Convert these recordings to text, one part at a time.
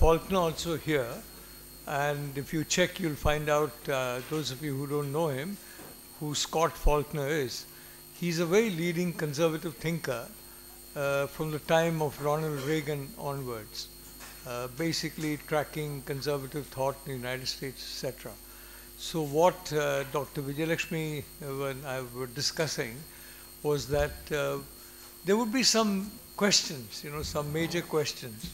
Faulkner also here, and if you check, you'll find out, those of you who don't know him, who Scott Faulkner is. He's a very leading conservative thinker from the time of Ronald Reagan onwards, basically tracking conservative thought in the United States, etc. So what Dr. Vijayalakshmi and I were discussing was that there would be some questions, some major questions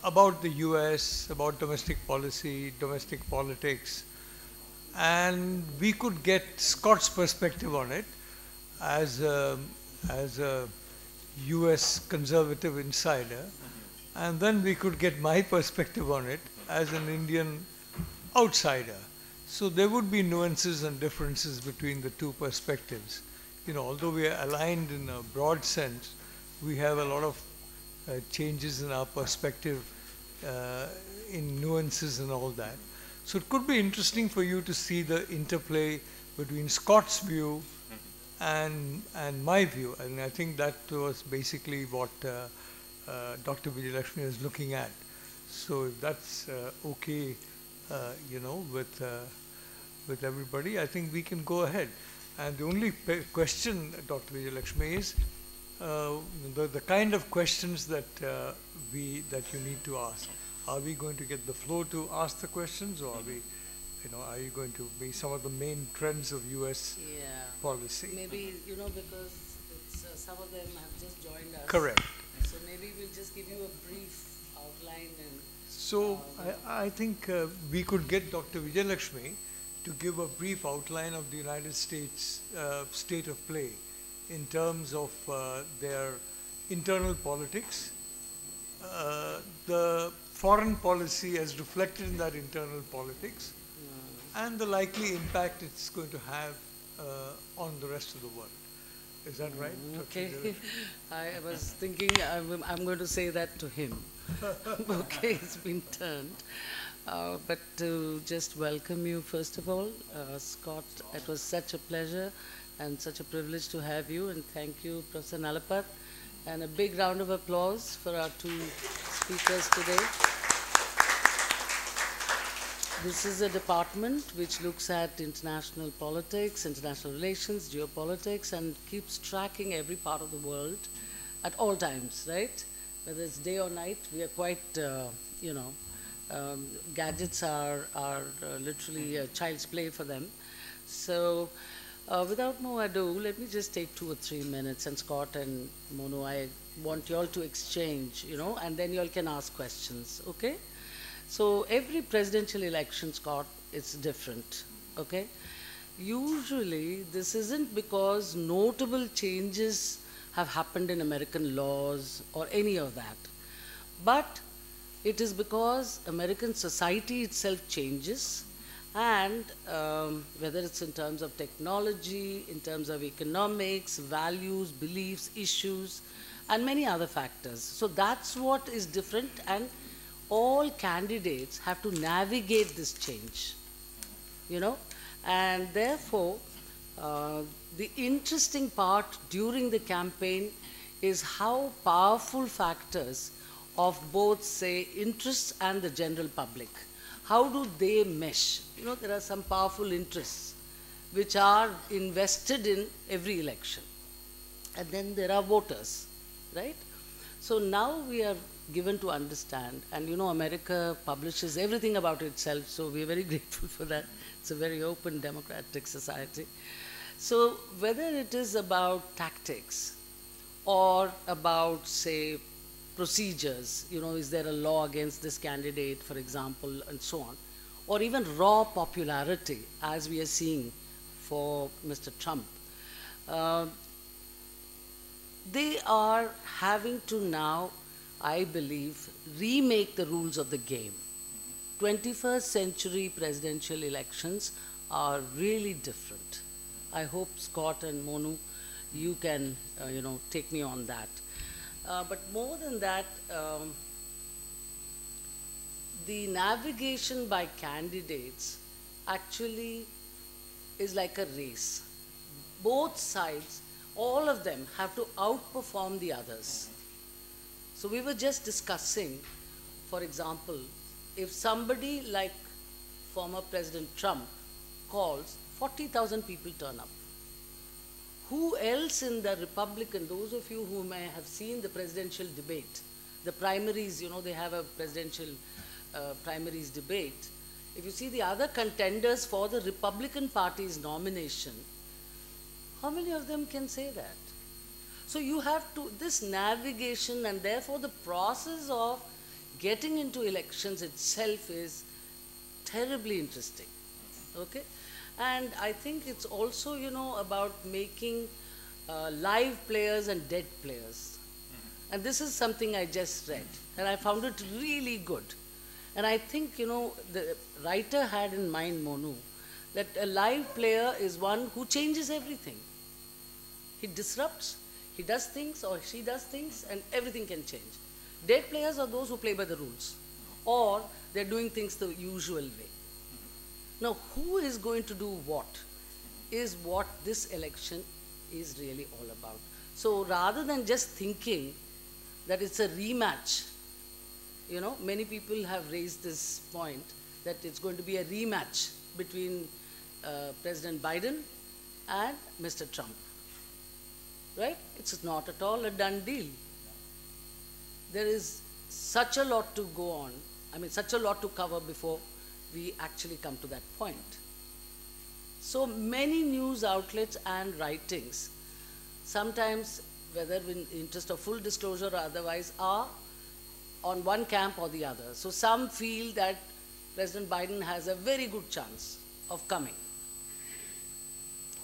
about the US, about domestic policy, domestic politics, and we could get Scott's perspective on it as a US conservative insider, and then we could get my perspective on it as an Indian outsider. So there would be nuances and differences between the two perspectives. Although we are aligned in a broad sense, we have a lot of changes in our perspective, in nuances and all that. So it could be interesting for you to see the interplay between Scott's view and my view. And I think that was basically what Dr. Vijayalakshmi is looking at. So if that's okay, with everybody, I think we can go ahead. And the only question, Dr. Vijayalakshmi, is the kind of questions that you need to ask. Are we going to get the floor to ask the questions, or are you going to be some of the main trends of U.S. policy? Maybe, because some of them have just joined us. Correct. So maybe we'll just give you a brief outline. So I think we could get Dr. Vijayalakshmi to give a brief outline of the United States state of play in terms of their internal politics, the foreign policy as reflected in that internal politics, and the likely impact it's going to have on the rest of the world. Is that right? Okay. I was thinking I'm going to say that to him. Okay, it's been turned. But to just welcome you, first of all, Scott, it was such a pleasure and such a privilege to have you, and thank you, Professor Nalapat, and a big round of applause for our two speakers today. This is a department which looks at international politics, international relations, geopolitics, and keeps tracking every part of the world at all times, right? Whether it's day or night, we are quite, gadgets are literally child's play for them. So without more ado, let me just take 2 or 3 minutes, and Scott and Monu, I want you all to exchange, and then you all can ask questions, okay? So every presidential election, Scott, it's different, okay? Usually this isn't because notable changes have happened in American laws or any of that, but it is because American society itself changes, and whether it's in terms of technology, in terms of economics, values, beliefs, issues, and many other factors. So that's what is different, and all candidates have to navigate this change, and therefore the interesting part during the campaign is how powerful factors of both, say, interests and the general public, how do they mesh? There are some powerful interests which are invested in every election, and then there are voters, right? So now we are given to understand, and America publishes everything about itself, so we are very grateful for that. It's a very open democratic society. So whether it is about tactics or about, say, procedures, is there a law against this candidate, for example, and so on, or even raw popularity, as we are seeing for Mr. Trump, they are having to now, I believe, remake the rules of the game. 21st century presidential elections are really different. I hope Scott and Monu, you can, take me on that. But more than that, the navigation by candidates actually is like a race. Both sides, all of them have to outperform the others. So we were just discussing, for example, if somebody like former President Trump calls, 40,000 people turn up. Who else in the Republican, those of you who may have seen the presidential debate, the primaries, you know, they have a presidential primaries debate. If you see the other contenders for the Republican Party's nomination, how many of them can say that? So you have to, this navigation and therefore the process of getting into elections itself is terribly interesting, okay? And I think it's also, you know, about making live players and dead players. And this is something I just read, and I found it really good. And I think, you know, the writer had in mind, Monu, that a live player is one who changes everything. He disrupts, he does things or she does things, and everything can change. Dead players are those who play by the rules, or they're doing things the usual way. Now, who is going to do what is what this election is really all about. So rather than just thinking that it's a rematch, you know, many people have raised this point that it's going to be a rematch between President Biden and Mr. Trump, right? It's not at all a done deal. There is such a lot to go on, I mean, such a lot to cover before we actually come to that point. So many news outlets and writings, sometimes, whether in interest of full disclosure or otherwise, are on one camp or the other. So some feel that President Biden has a very good chance of coming.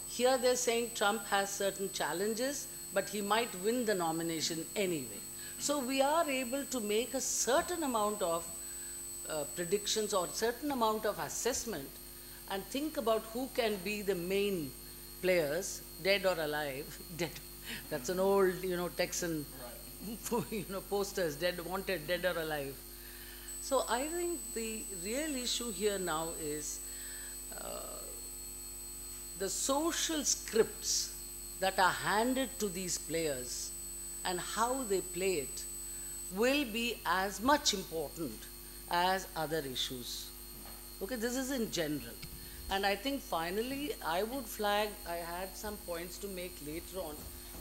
Here they're saying Trump has certain challenges, but he might win the nomination anyway. So we are able to make a certain amount of predictions or certain amount of assessment and think about who can be the main players, dead or alive. Dead. That's an old, you know, Texan, you know, posters, dead, wanted, dead or alive. So I think the real issue here now is the social scripts that are handed to these players and how they play it will be as much important as other issues. Okay, this is in general. And I think finally I would flag, I had some points to make later on,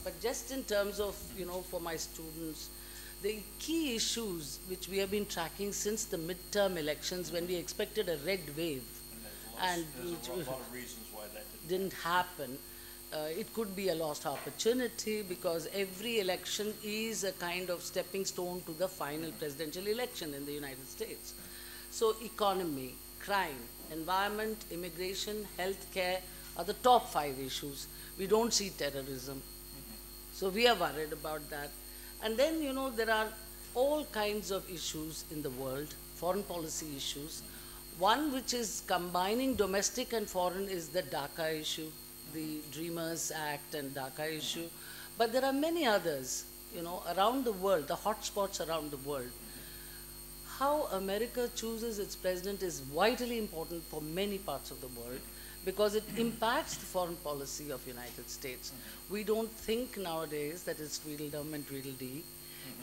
but just in terms of, you know, for my students, the key issues which we have been tracking since the midterm elections when we expected a red wave, and there's a lot of reasons why that didn't happen. It could be a lost opportunity because every election is a kind of stepping stone to the final presidential election in the United States. So economy, crime, environment, immigration, healthcare are the top 5 issues. We don't see terrorism. So we are worried about that. And then, you know, there are all kinds of issues in the world, foreign policy issues. One which is combining domestic and foreign is the DACA issue, the Dreamers Act and DACA issue. But there are many others, you know, around the world, the hotspots around the world. How America chooses its president is vitally important for many parts of the world because it impacts the foreign policy of the United States. We don't think nowadays that it's Tweedledum and Tweedledee.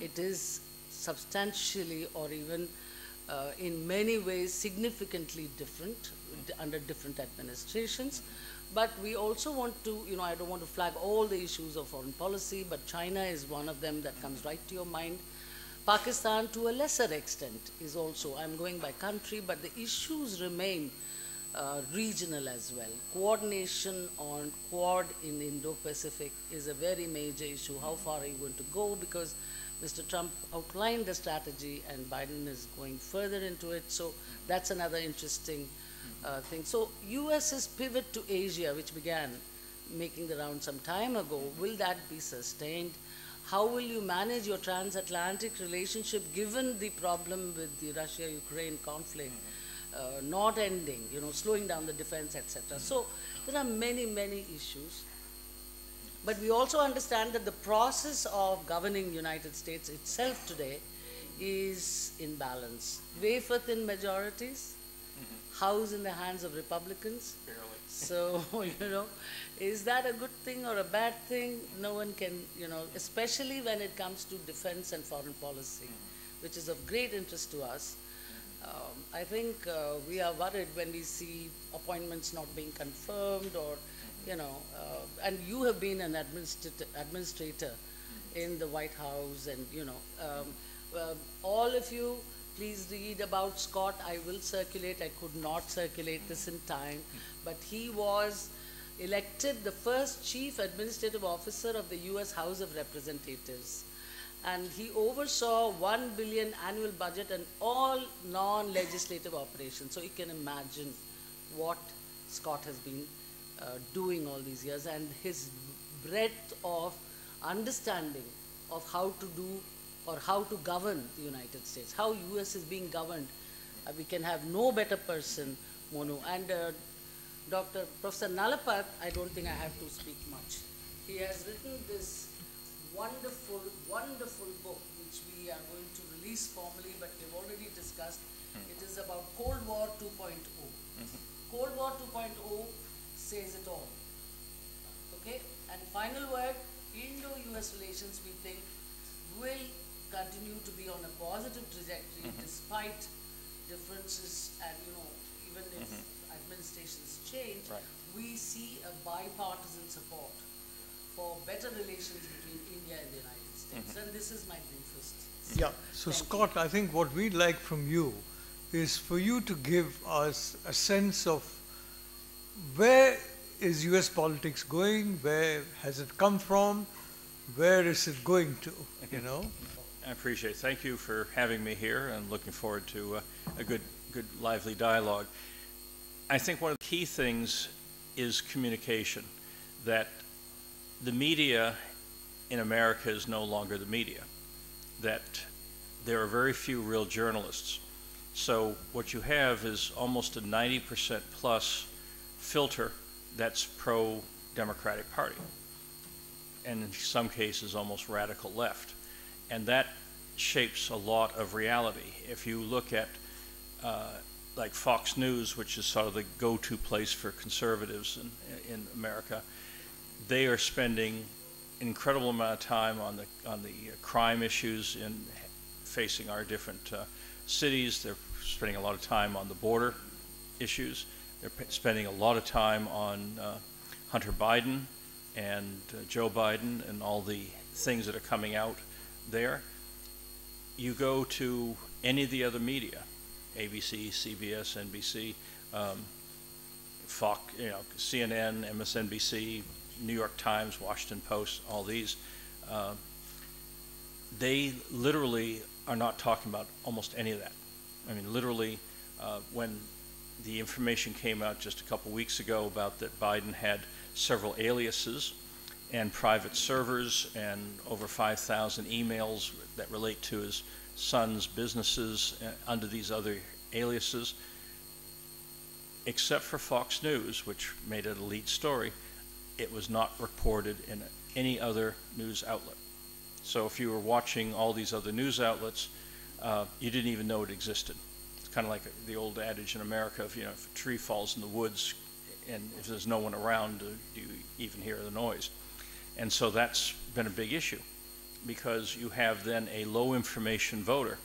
It is substantially or even in many ways significantly different under different administrations. But we also want to, you know, I don't want to flag all the issues of foreign policy, but China is one of them that comes right to your mind. Pakistan, to a lesser extent, is also, I'm going by country, but the issues remain regional as well. Coordination on Quad in Indo-Pacific is a very major issue. How far are you going to go? Because Mr. Trump outlined the strategy and Biden is going further into it. So that's another interesting thing. So US's pivot to Asia, which began making the round some time ago, will that be sustained? How will you manage your transatlantic relationship given the problem with the Russia-Ukraine conflict not ending, you know, slowing down the defense, etc. So there are many, many issues. But we also understand that the process of governing United States itself today is in balance. Wafer-thin majorities, House in the hands of Republicans. barely. So, you know, is that a good thing or a bad thing? No one can, you know, especially when it comes to defense and foreign policy. which is of great interest to us. I think we are worried when we see appointments not being confirmed, or, you know, and you have been an administrator in the White House, and, you know, all of you, please read about Scott. I will circulate. I could not circulate this in time, but he was elected the first chief administrative officer of the US House of Representatives. And he oversaw $1 billion annual budget and all non-legislative operations. So you can imagine what Scott has been doing all these years, and his breadth of understanding of how to do or how to govern the United States, how US is being governed. We can have no better person, Monu. And Dr. Professor Nalapat, I don't think I have to speak much. He has written this wonderful, wonderful book, which we are going to release formally, but we've already discussed. It is about Cold War 2.0. Cold War 2.0 says it all. Okay? And final word, Indo-US relations, we think, will continue to be on a positive trajectory despite differences, and, you know, even if administrations change, we see a bipartisan support for better relations between India and the United States. And this is my briefest. Yeah, so Scott, I think what we'd like from you is for you to give us a sense of where is US politics going, where has it come from, where is it going to, you know? I appreciate it. Thank you for having me here, and looking forward to a good, lively dialogue. I think one of the key things is communication, that the media in America is no longer the media, that there are very few real journalists. So what you have is almost a 90% plus filter that's pro-Democratic Party, and in some cases almost radical left. And that shapes a lot of reality. If you look at like Fox News, which is sort of the go-to place for conservatives in America, they are spending an incredible amount of time on the crime issues in facing our different cities. They're spending a lot of time on the border issues. They're spending a lot of time on Hunter Biden and Joe Biden and all the things that are coming out there. You go to any of the other media, ABC, CBS, NBC, Fox, you know, CNN, MSNBC, New York Times, Washington Post, all these, they literally are not talking about almost any of that. I mean, literally, when the information came out just a couple weeks ago about that Biden had several aliases and private servers and over 5,000 emails that relate to his son's businesses under these other aliases, except for Fox News, which made it a lead story, it was not reported in any other news outlet. So if you were watching all these other news outlets, you didn't even know it existed. It's kind of like the old adage in America, if, you know, if a tree falls in the woods and if there's no one around, do you even hear the noise? And so that's been a big issue, because you have then a low information voter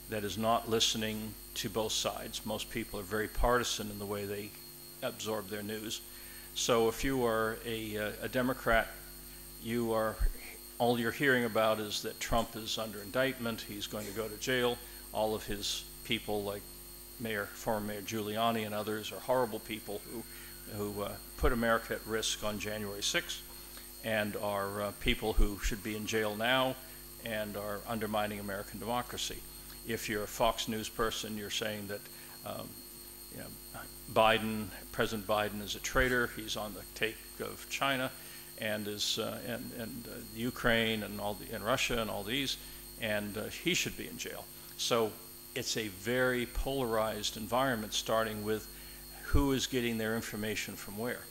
that is not listening to both sides. Most people are very partisan in the way they absorb their news. So if you are a Democrat, all you're hearing about is that Trump is under indictment, he's going to go to jail, all of his people like former Mayor Giuliani and others are horrible people who put America at risk on January 6th, and are people who should be in jail now and are undermining American democracy. If you're a Fox News person, you're saying that you know, President Biden is a traitor. He's on the take of China, and is Ukraine and Russia and all these, and he should be in jail. So it's a very polarized environment, starting with who is getting their information from where.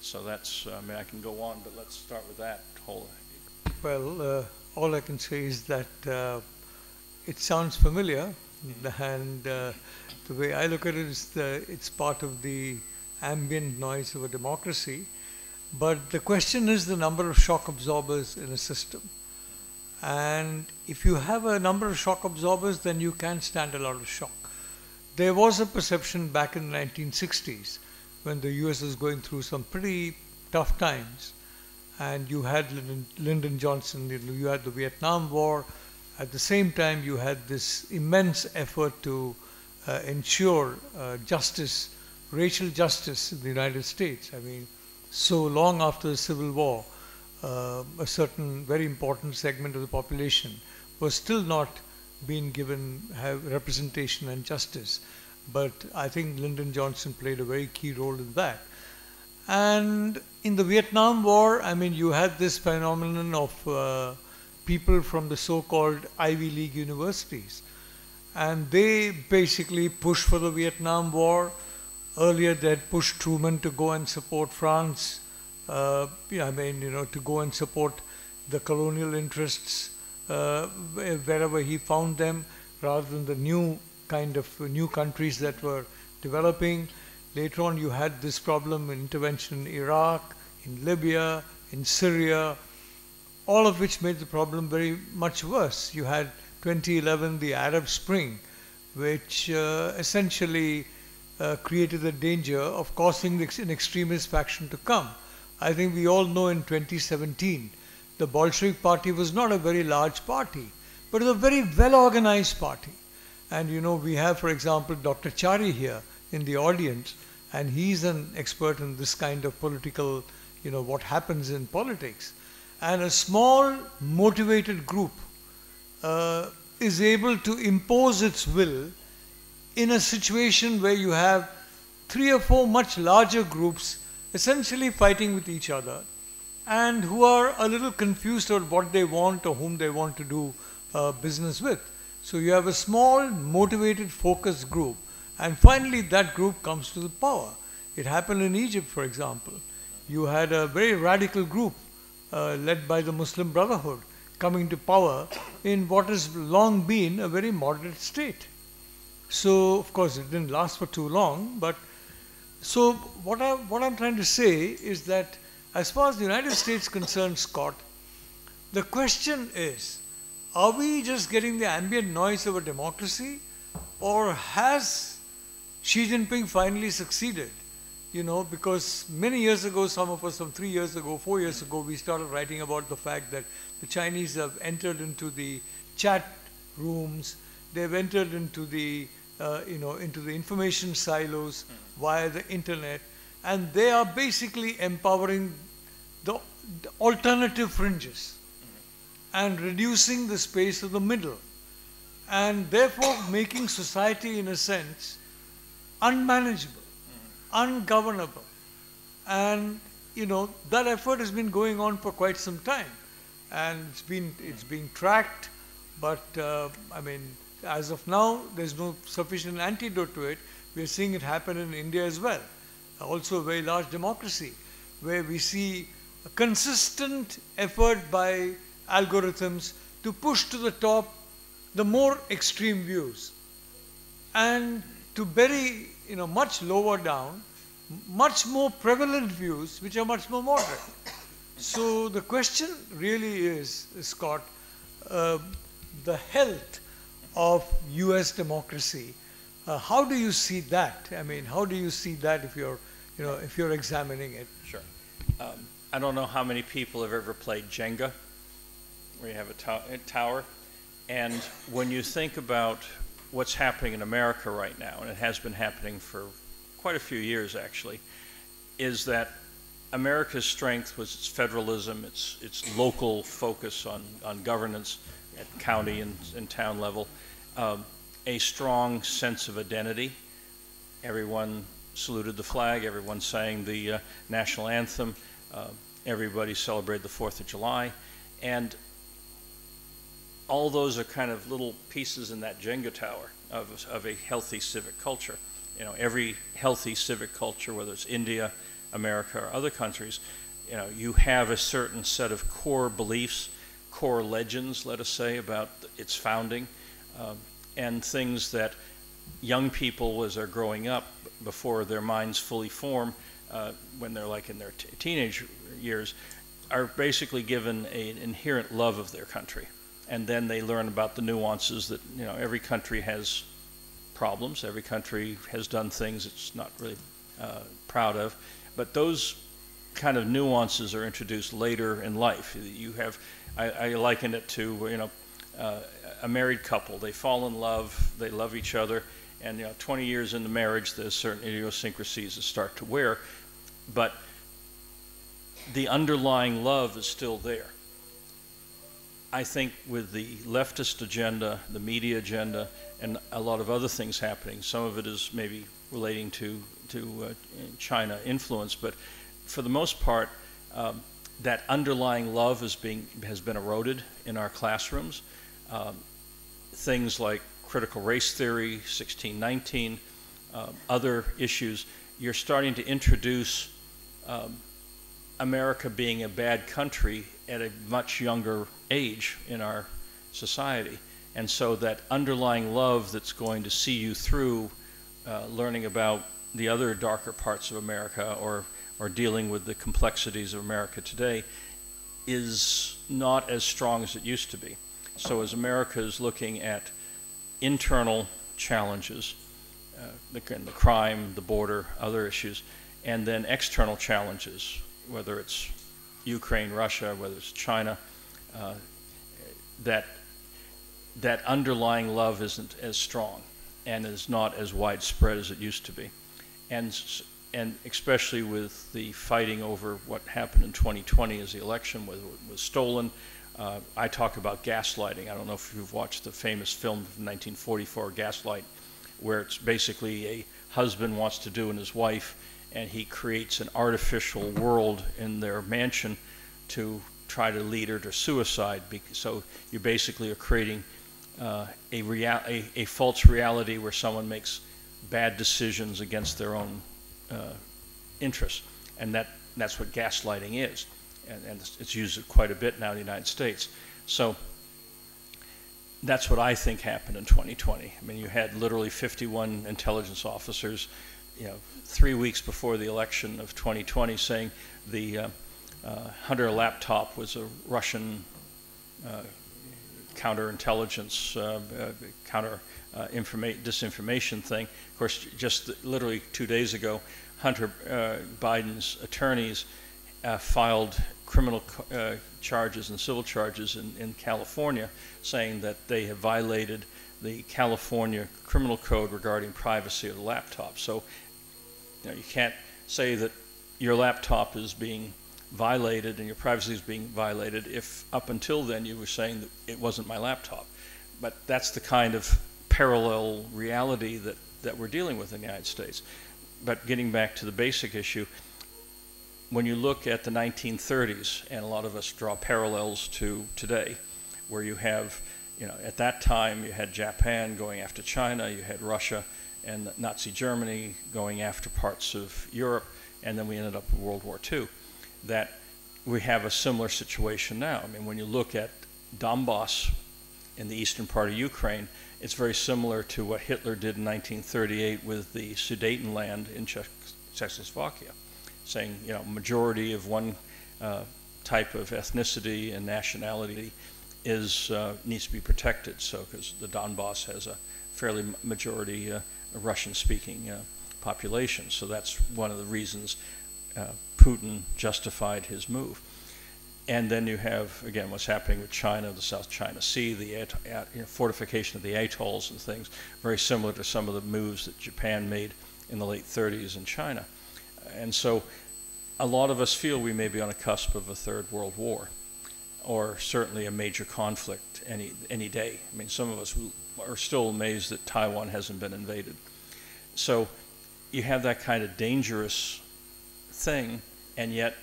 So that's, I mean, I can go on, but let's start with that whole. Well, all I can say is that it sounds familiar, and the way I look at it is it's part of the ambient noise of a democracy. But the question is the number of shock absorbers in a system. And if you have a number of shock absorbers, then you can stand a lot of shock. There was a perception back in the 1960s when the US was going through some pretty tough times, and you had Lyndon Johnson, you had the Vietnam War. At the same time, you had this immense effort to ensure justice, racial justice in the United States. I mean, so long after the Civil War, a certain very important segment of the population was still not being given representation and justice. But I think Lyndon Johnson played a very key role in that. And in the Vietnam War, I mean, you had this phenomenon of people from the so-called Ivy League universities. And they basically pushed for the Vietnam War. Earlier, they had pushed Truman to go and support France. To go and support the colonial interests wherever he found them, rather than the new countries that were developing. Later on, you had this problem in intervention in Iraq, in Libya, in Syria, all of which made the problem very much worse. You had 2011, the Arab Spring, which essentially created the danger of causing an extremist faction to come. I think we all know in 2017, the Bolshevik Party was not a very large party, but it was a very well-organized party. And we have, for example, Dr. Chari here in the audience, and he's an expert in this kind of political, what happens in politics. And a small, motivated group is able to impose its will in a situation where you have 3 or 4 much larger groups essentially fighting with each other, and who are a little confused about what they want or whom they want to do business with. So you have a small, motivated, focused group, and finally that group comes to the power. It happened in Egypt, for example. You had a very radical group led by the Muslim Brotherhood coming to power in what has long been a very moderate state. So, of course, it didn't last for too long, but so what I'm trying to say is that as far as the United States is concerned, Scott, the question is, are we just getting the ambient noise of a democracy, or has Xi Jinping finally succeeded? Because many years ago, some of us, some 3 years ago, 4 years ago, we started writing about the fact that the Chinese have entered into the chat rooms, they've entered into the into the information silos via the internet, and they are basically empowering the alternative fringes and reducing the space of the middle, and therefore making society, in a sense, unmanageable, ungovernable. And that effort has been going on for quite some time, and it's being tracked, but I mean, as of now, there's no sufficient antidote to it. We are seeing it happen in India as well, also a very large democracy, where we see a consistent effort by algorithms to push to the top the more extreme views, and to bury, much lower down, much more prevalent views which are much more moderate. So the question really is, Scott, the health of US democracy. How do you see that? I mean, how do you see that if you're examining it? Sure. I don't know how many people have ever played Jenga, where you have a tower. And when you think about what's happening in America right now, and it has been happening for quite a few years actually, is that America's strength was its federalism, its local focus on governance at county and town level, a strong sense of identity. Everyone saluted the flag, everyone sang the national anthem, everybody celebrated the 4th of July, and all those are kind of little pieces in that Jenga tower of a healthy civic culture. Every healthy civic culture, whether it's India, America, or other countries, you have a certain set of core beliefs, core legends, let us say, about its founding, and things that young people, as they're growing up, before their minds fully form, when they're like in their teenage years, are basically given an inherent love of their country. and then they learn about the nuances that, you know, every country has problems, every country has done things it's not really proud of, but those kind of nuances are introduced later in life. You have, I liken it to, you know, a married couple. They fall in love, they love each other, and, you know, 20 years into marriage, there's certain idiosyncrasies that start to wear, but the underlying love is still there. I think with the leftist agenda, the media agenda, and a lot of other things happening, some of it is maybe relating to China influence, but for the most part, that underlying love has been eroded in our classrooms. Things like critical race theory, 1619, other issues, you're starting to introduce America being a bad country at a much younger age in our society. And so that underlying love that's going to see you through learning about the other darker parts of America or dealing with the complexities of America today is not as strong as it used to be. So as America is looking at internal challenges, the crime, the border, other issues, and then external challenges, whether it's Ukraine, Russia, whether it's China, that underlying love isn't as strong and is not as widespread as it used to be. And especially with the fighting over what happened in 2020 as the election was stolen. I talk about gaslighting. I don't know if you've watched the famous film from 1944, Gaslight, where it's basically a husband wants to do and his wife, and he creates an artificial world in their mansion to try to lead her to suicide. So you basically are creating a false reality where someone makes bad decisions against their own interests, and that's what gaslighting is, and it's used quite a bit now in the United States. So that's what I think happened in 2020. I mean, you had literally 51 intelligence officers, you know, 3 weeks before the election of 2020, saying the Hunter laptop was a Russian counterintelligence, disinformation thing. Of course, just literally 2 days ago, Hunter Biden's attorneys filed criminal charges and civil charges in California, saying that they have violated the California criminal code regarding privacy of the laptop. So, you know, you can't say that your laptop is being violated and your privacy is being violated if up until then you were saying that it wasn't my laptop. But that's the kind of parallel reality that we're dealing with in the United States. But getting back to the basic issue, when you look at the 1930s, and a lot of us draw parallels to today, where you have, you know, at that time you had Japan going after China, you had Russia and Nazi Germany going after parts of Europe, and then we ended up with World War II. That we have a similar situation now. I mean, when you look at Donbass in the eastern part of Ukraine, it's very similar to what Hitler did in 1938 with the Sudetenland in Czechoslovakia, saying, you know, majority of one type of ethnicity and nationality is needs to be protected. So, because the Donbass has a fairly majority Russian-speaking population, so that's one of the reasons Putin justified his move. And then you have, again, what's happening with China, the South China Sea, the fortification of the atolls and things, very similar to some of the moves that Japan made in the late 30s in China. And so a lot of us feel we may be on a cusp of a third world war, or certainly a major conflict any day. I mean, some of us are still amazed that Taiwan hasn't been invaded. So you have that kind of dangerous thing, and yet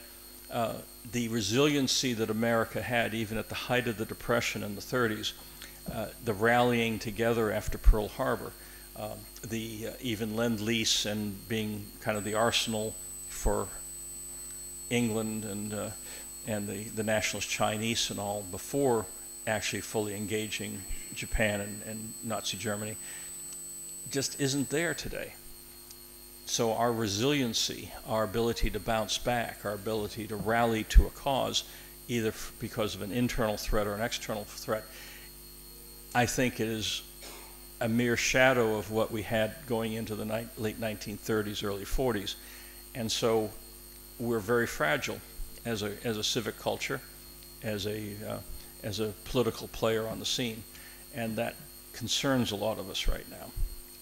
the resiliency that America had, even at the height of the Depression in the 30s, the rallying together after Pearl Harbor, the even Lend-Lease and being kind of the arsenal for England and the nationalist Chinese and all before actually fully engaging Japan and Nazi Germany, just isn't there today. So our resiliency, our ability to bounce back, our ability to rally to a cause either because of an internal threat or an external threat, I think it is a mere shadow of what we had going into the late 1930s, early 40s. And so we're very fragile as a civic culture, as a political player on the scene. And that concerns a lot of us right now.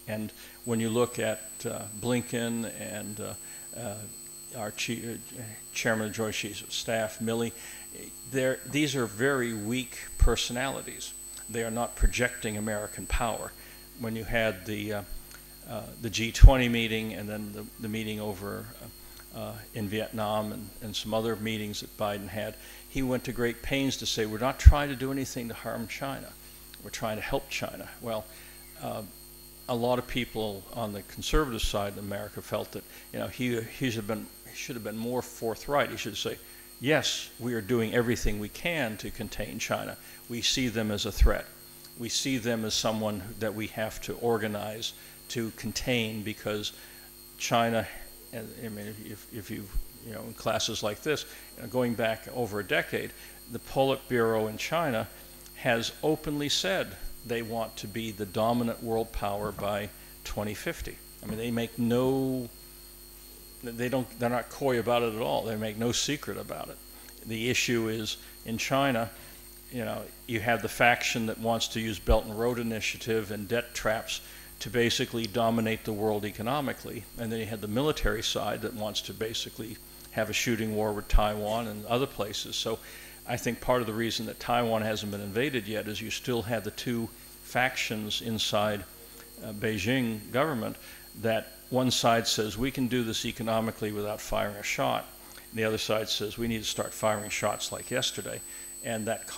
And when you look at Blinken and our Chairman of the Joint Chiefs of Staff, Milley, these are very weak personalities. They are not projecting American power. When you had the G20 meeting and then the meeting over in Vietnam and some other meetings that Biden had, he went to great pains to say, we're not trying to do anything to harm China. We're trying to help China. Well, a lot of people on the conservative side of America felt that, you know, he should have been more forthright. He should say, yes, we are doing everything we can to contain China. We see them as a threat. We see them as someone that we have to organize to contain, because China, I mean, if you know, in classes like this, going back over a decade, the Politburo in China has openly said they want to be the dominant world power by 2050. I mean, they make no, they're not coy about it at all. They make no secret about it. The issue is, in China, you know, you have the faction that wants to use Belt and Road Initiative and debt traps to basically dominate the world economically. And then you have the military side that wants to basically have a shooting war with Taiwan and other places. So I think part of the reason that Taiwan hasn't been invaded yet is you still have the two factions inside Beijing government, that one side says we can do this economically without firing a shot, and the other side says we need to start firing shots like yesterday. And that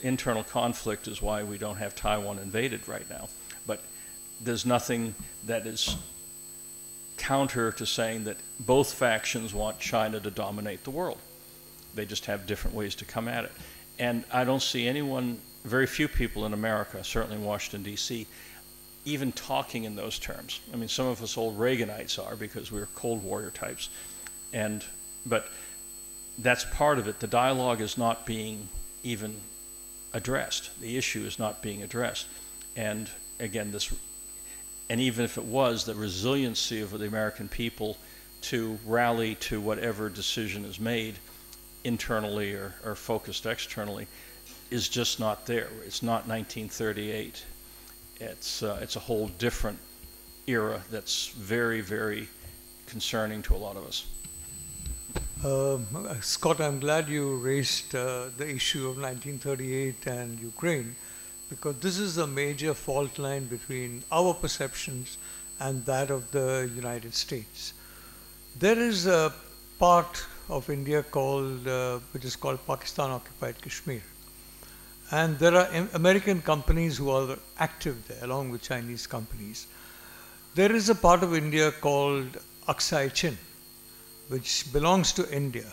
internal conflict is why we don't have Taiwan invaded right now. But there's nothing that is counter to saying that both factions want China to dominate the world. They just have different ways to come at it. And I don't see anyone, very few people in America, certainly in Washington, D.C., even talking in those terms. I mean, some of us old Reaganites are, because we're Cold Warrior types. But that's part of it. The dialogue is not being even addressed. The issue is not being addressed. And again, and even if it was, the resiliency of the American people to rally to whatever decision is made internally or focused externally is just not there. It's not 1938. It's a whole different era that's very, very concerning to a lot of us. Scott, I'm glad you raised the issue of 1938 and Ukraine, because this is a major fault line between our perceptions and that of the United States. There is a part of India called, which is called Pakistan-occupied Kashmir. And there are American companies who are active there, along with Chinese companies. There is a part of India called Aksai Chin, which belongs to India,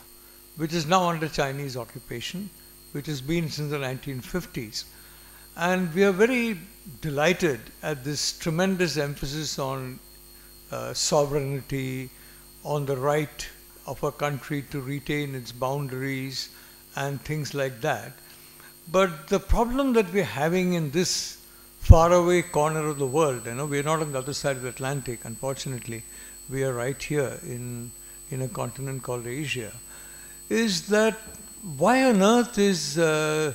which is now under Chinese occupation, which has been since the 1950s. And we are very delighted at this tremendous emphasis on sovereignty, on the right of a country to retain its boundaries and things like that. But the problem that we're having in this faraway corner of the world, you know, we're not on the other side of the Atlantic, unfortunately, we are right here in a continent called Asia, is that why on earth is the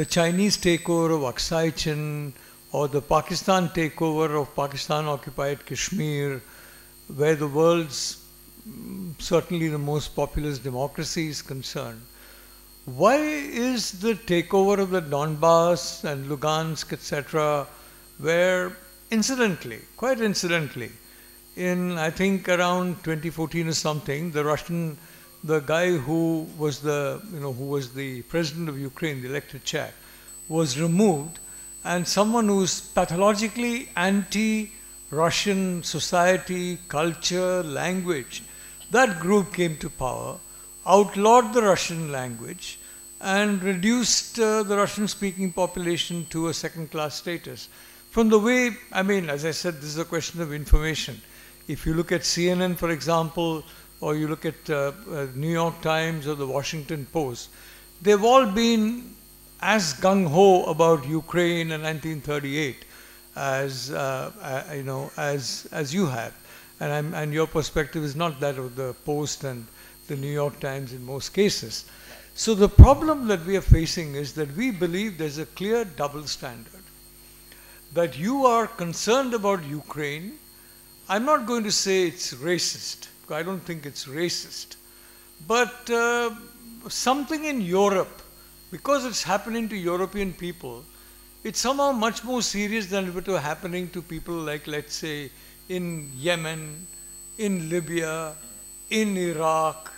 Chinese takeover of Aksai Chin or the Pakistan takeover of Pakistan-occupied Kashmir, where the world's certainly the most populous democracy is concerned, why is the takeover of the Donbass and Lugansk, etc., where incidentally, quite incidentally, in I think around 2014 or something, the guy who was the president of Ukraine, the elected chap, was removed, and someone who's pathologically anti-Russian society, culture, language, that group came to power, outlawed the Russian language, and reduced the Russian-speaking population to a second-class status. From the way, I mean, as I said, this is a question of information. If you look at CNN, for example, or you look at New York Times or the Washington Post, they've all been as gung-ho about Ukraine in 1938 as as you have, and your perspective is not that of the Post and the New York Times in most cases. So the problem that we are facing is that we believe there's a clear double standard. That you are concerned about Ukraine. I'm not going to say it's racist. I don't think it's racist. But something in Europe, because it's happening to European people, it's somehow much more serious than if it were happening to people like, let's say, in Yemen, in Libya, in Iraq.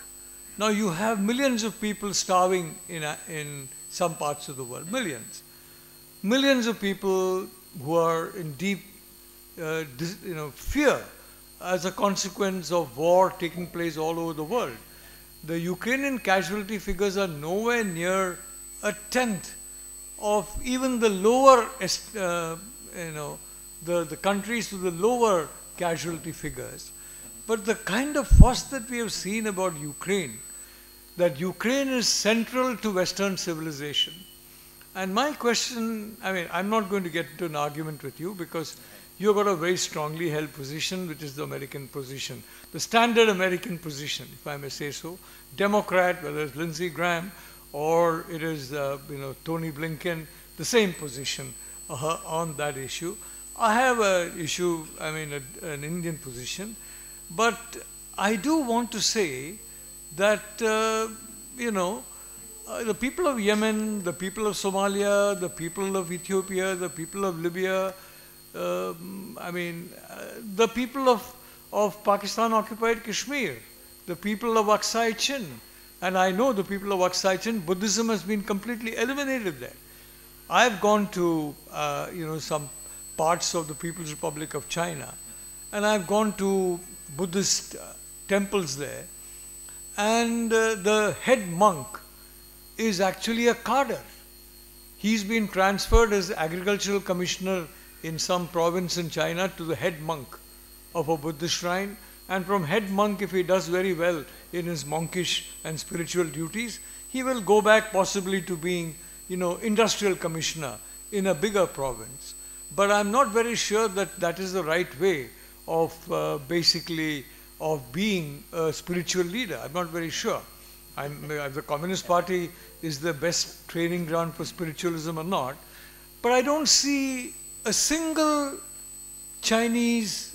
Now you have millions of people starving in some parts of the world, millions. Millions of people who are in deep fear as a consequence of war taking place all over the world. The Ukrainian casualty figures are nowhere near a tenth of even the lower, the countries with the lower casualty figures. But the kind of fuss that we have seen about Ukraine, that Ukraine is central to Western civilization. And my question, I mean, I'm not going to get into an argument with you because you've got a very strongly held position, which is the American position, the standard American position, if I may say so. Democrat, whether it's Lindsey Graham or it is, Tony Blinken, the same position on that issue. I have an issue, an Indian position, but I do want to say that, the people of Yemen, the people of Somalia, the people of Ethiopia, the people of Libya, the people of Pakistan-occupied Kashmir, the people of Aksai Chin, and I know the people of Aksai Chin, Buddhism has been completely eliminated there. I've gone to, some parts of the People's Republic of China, and I've gone to Buddhist temples there, and the head monk is actually a cadre. He's been transferred as agricultural commissioner in some province in China to the head monk of a Buddhist shrine, and from head monk, if he does very well in his monkish and spiritual duties, he will go back possibly to being, industrial commissioner in a bigger province. But I'm not very sure that that is the right way of of being a spiritual leader. I'm not very sure. The Communist Party is the best training ground for spiritualism or not, but I don't see a single Chinese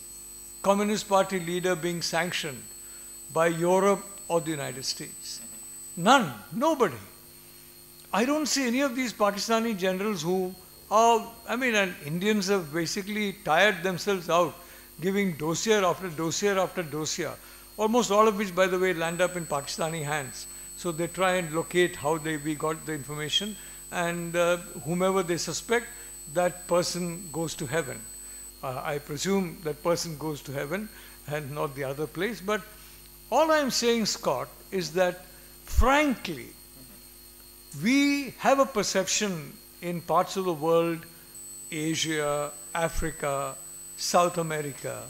Communist Party leader being sanctioned by Europe or the United States. None, nobody. I don't see any of these Pakistani generals who are, and Indians have basically tired themselves out giving dossier after dossier after dossier, almost all of which, by the way, land up in Pakistani hands. So they try and locate how we got the information, and whomever they suspect, that person goes to heaven. I presume that person goes to heaven and not the other place. But all I'm saying, Scott, is that frankly, we have a perception in parts of the world, Asia, Africa, South America,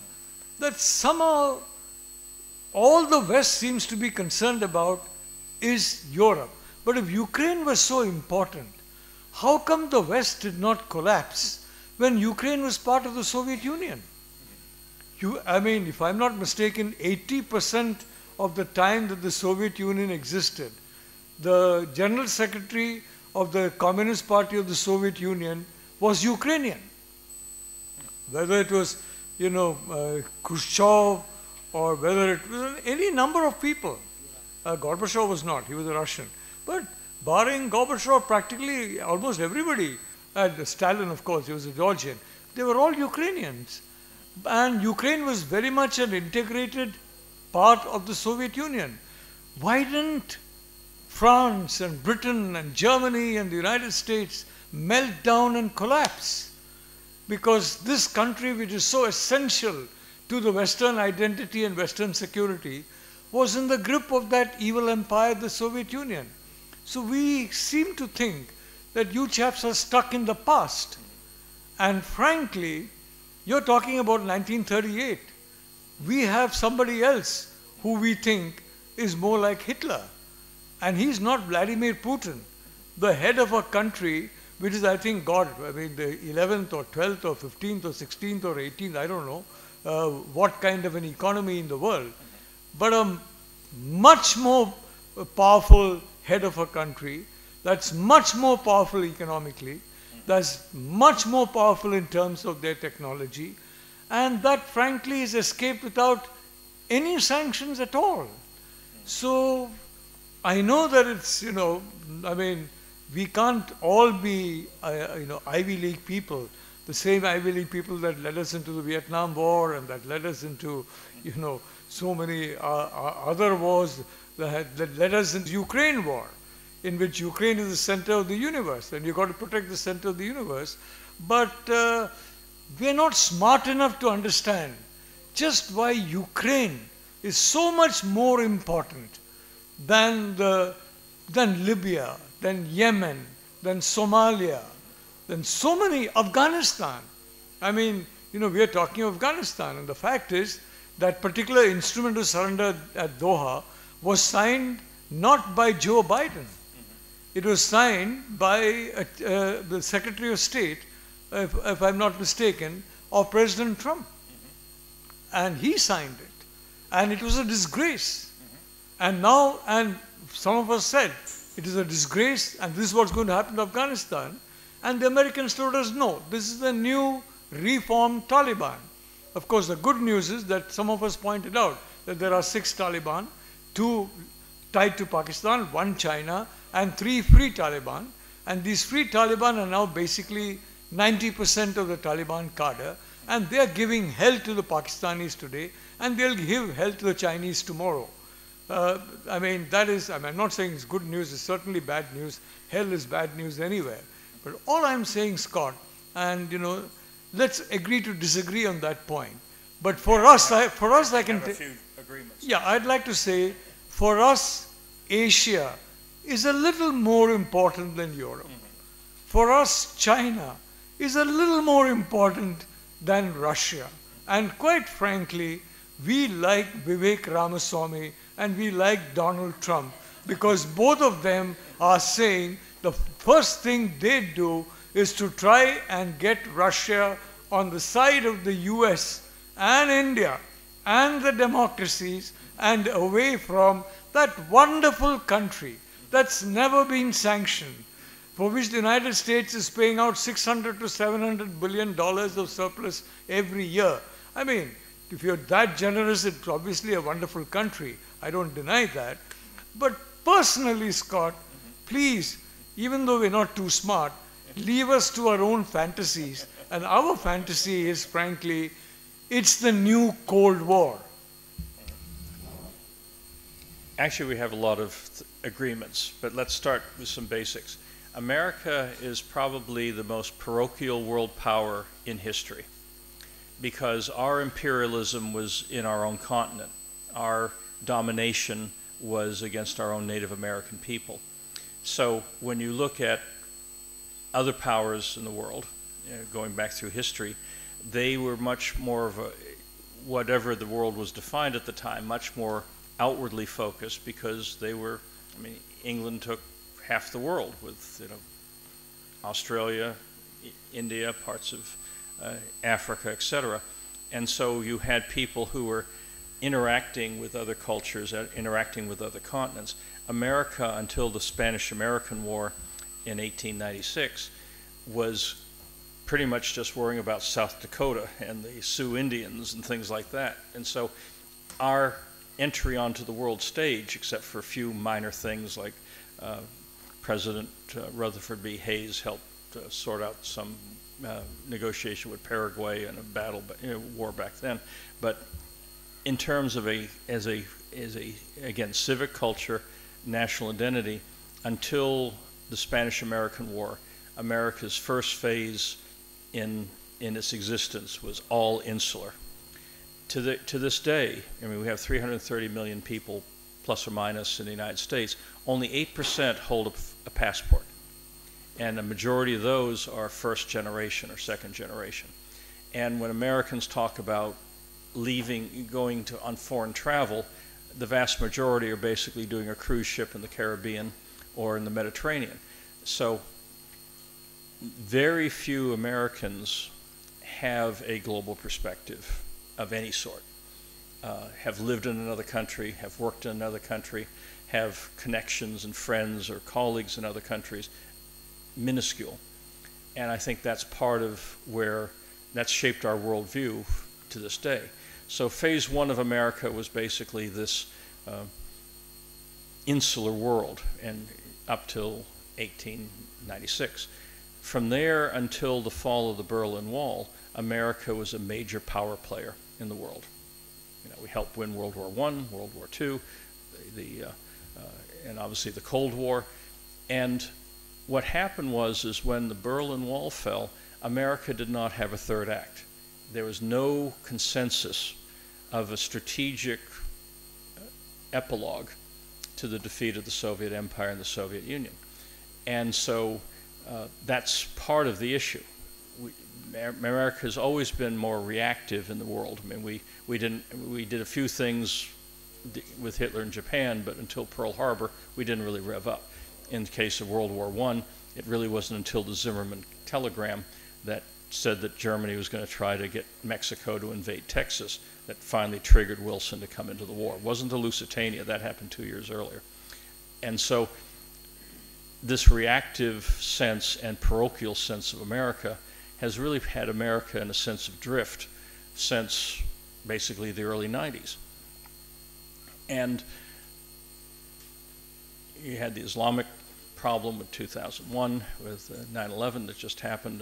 that somehow all the West seems to be concerned about is Europe. But if Ukraine was so important, how come the West did not collapse when Ukraine was part of the Soviet Union? If I'm not mistaken, 80% of the time that the Soviet Union existed, the General Secretary of the Communist Party of the Soviet Union was Ukrainian. Whether it was, Khrushchev, or whether it was any number of people. Gorbachev was not, he was a Russian. But barring Gorbachev, practically almost everybody, and Stalin, of course, he was a Georgian, they were all Ukrainians. And Ukraine was very much an integrated part of the Soviet Union. Why didn't France and Britain and Germany and the United States melt down and collapse? Because this country, which is so essential to the Western identity and Western security, was in the grip of that evil empire, the Soviet Union. So we seem to think that you chaps are stuck in the past. And frankly, you're talking about 1938. We have somebody else who we think is more like Hitler. And he's not Vladimir Putin. the head of a country, which is, I think, God, I mean, the 11th or 12th or 15th or 16th or 18th, I don't know, what kind of an economy in the world, but a much more powerful head of a country that's much more powerful economically, that's much more powerful in terms of their technology, and that frankly is escaped without any sanctions at all. So I know that it's, you know, I mean, we can't all be, you know, Ivy League people, the same Ivy League people that led us into the Vietnam War and that led us into, you know, so many other wars that led us into the Ukraine war, in which Ukraine is the center of the universe, and you've got to protect the center of the universe. But we're not smart enough to understand just why Ukraine is so much more important than Libya, than Yemen, than Somalia, than so many, Afghanistan. I mean, you know, we are talking of Afghanistan, and the fact is that particular instrument to surrender at Doha was signed not by Joe Biden. It was signed by the Secretary of State, if I'm not mistaken, of President Trump. And he signed it. And it was a disgrace. And now, and some of us said, it is a disgrace and this is what's going to happen to Afghanistan. And the Americans told us, no, this is the new reformed Taliban. Of course, the good news is that some of us pointed out that there are 6 Taliban, 2 tied to Pakistan, 1 China, and 3 free Taliban. And these free Taliban are now basically 90% of the Taliban cadre, and they are giving hell to the Pakistanis today, and they'll give hell to the Chinese tomorrow. I mean, that is, I mean, I'm not saying it's good news, it's certainly bad news. Hell is bad news anywhere. But all I'm saying, Scott, and you know, let's agree to disagree on that point. But for us, I can have a few agreements. Yeah, I'd like to say, for us, Asia is a little more important than Europe. For us, China is a little more important than Russia. And quite frankly, we like Vivek Ramaswamy and we like Donald Trump, because both of them are saying the first thing they do is to try and get Russia on the side of the US and India and the democracies and away from that wonderful country that's never been sanctioned, for which the United States is paying out $600 to $700 billion of surplus every year. I mean, if you're that generous, it's obviously a wonderful country. I don't deny that. But personally, Scott, please, even though we're not too smart, leave us to our own fantasies. And our fantasy is, frankly, it's the new Cold War. Actually, we have a lot of agreements, but let's start with some basics. America is probably the most parochial world power in history because our imperialism was in our own continent. Our domination was against our own Native American people. So when you look at other powers in the world, going back through history, they were much more of a, whatever the world was defined at the time, much more outwardly focused because they were, I mean, England took half the world with, you know, Australia, India, parts of Africa, etc. And so you had people who were interacting with other cultures, interacting with other continents. America, until the Spanish-American War in 1896, was pretty much just worrying about South Dakota and the Sioux Indians and things like that. And so our entry onto the world stage, except for a few minor things like President Rutherford B. Hayes helped sort out some negotiation with Paraguay and a battle, war back then. But in terms of again, civic culture, national identity, until the Spanish-American War, America's first phase in its existence was all insular. To this day, I mean, we have 330 million people, plus or minus, in the United States. Only 8% hold a passport, and a majority of those are first generation or second generation. And when Americans talk about leaving, going on foreign travel, the vast majority are basically doing a cruise ship in the Caribbean or in the Mediterranean. So very few Americans have a global perspective of any sort, have lived in another country, have worked in another country, have connections and friends or colleagues in other countries, minuscule. And I think that's part of where that's shaped our worldview to this day. So phase one of America was basically this insular world, and up till 1896. From there until the fall of the Berlin Wall, America was a major power player in the world. You know, we helped win World War I, World War II, and obviously the Cold War. And what happened was when the Berlin Wall fell, America did not have a third act. There was no consensus of a strategic epilogue to the defeat of the Soviet Empire and the Soviet Union. And so that's part of the issue. America has always been more reactive in the world. I mean, we did a few things with Hitler in Japan, but until Pearl Harbor, we didn't really rev up. In the case of World War I, it really wasn't until the Zimmerman telegram that said that Germany was going to try to get Mexico to invade Texas that finally triggered Wilson to come into the war. It wasn't the Lusitania. That happened 2 years earlier. And so this reactive sense and parochial sense of America has really had America in a sense of drift since basically the early 90s. And you had the Islamic problem with 2001, with 9/11 that just happened,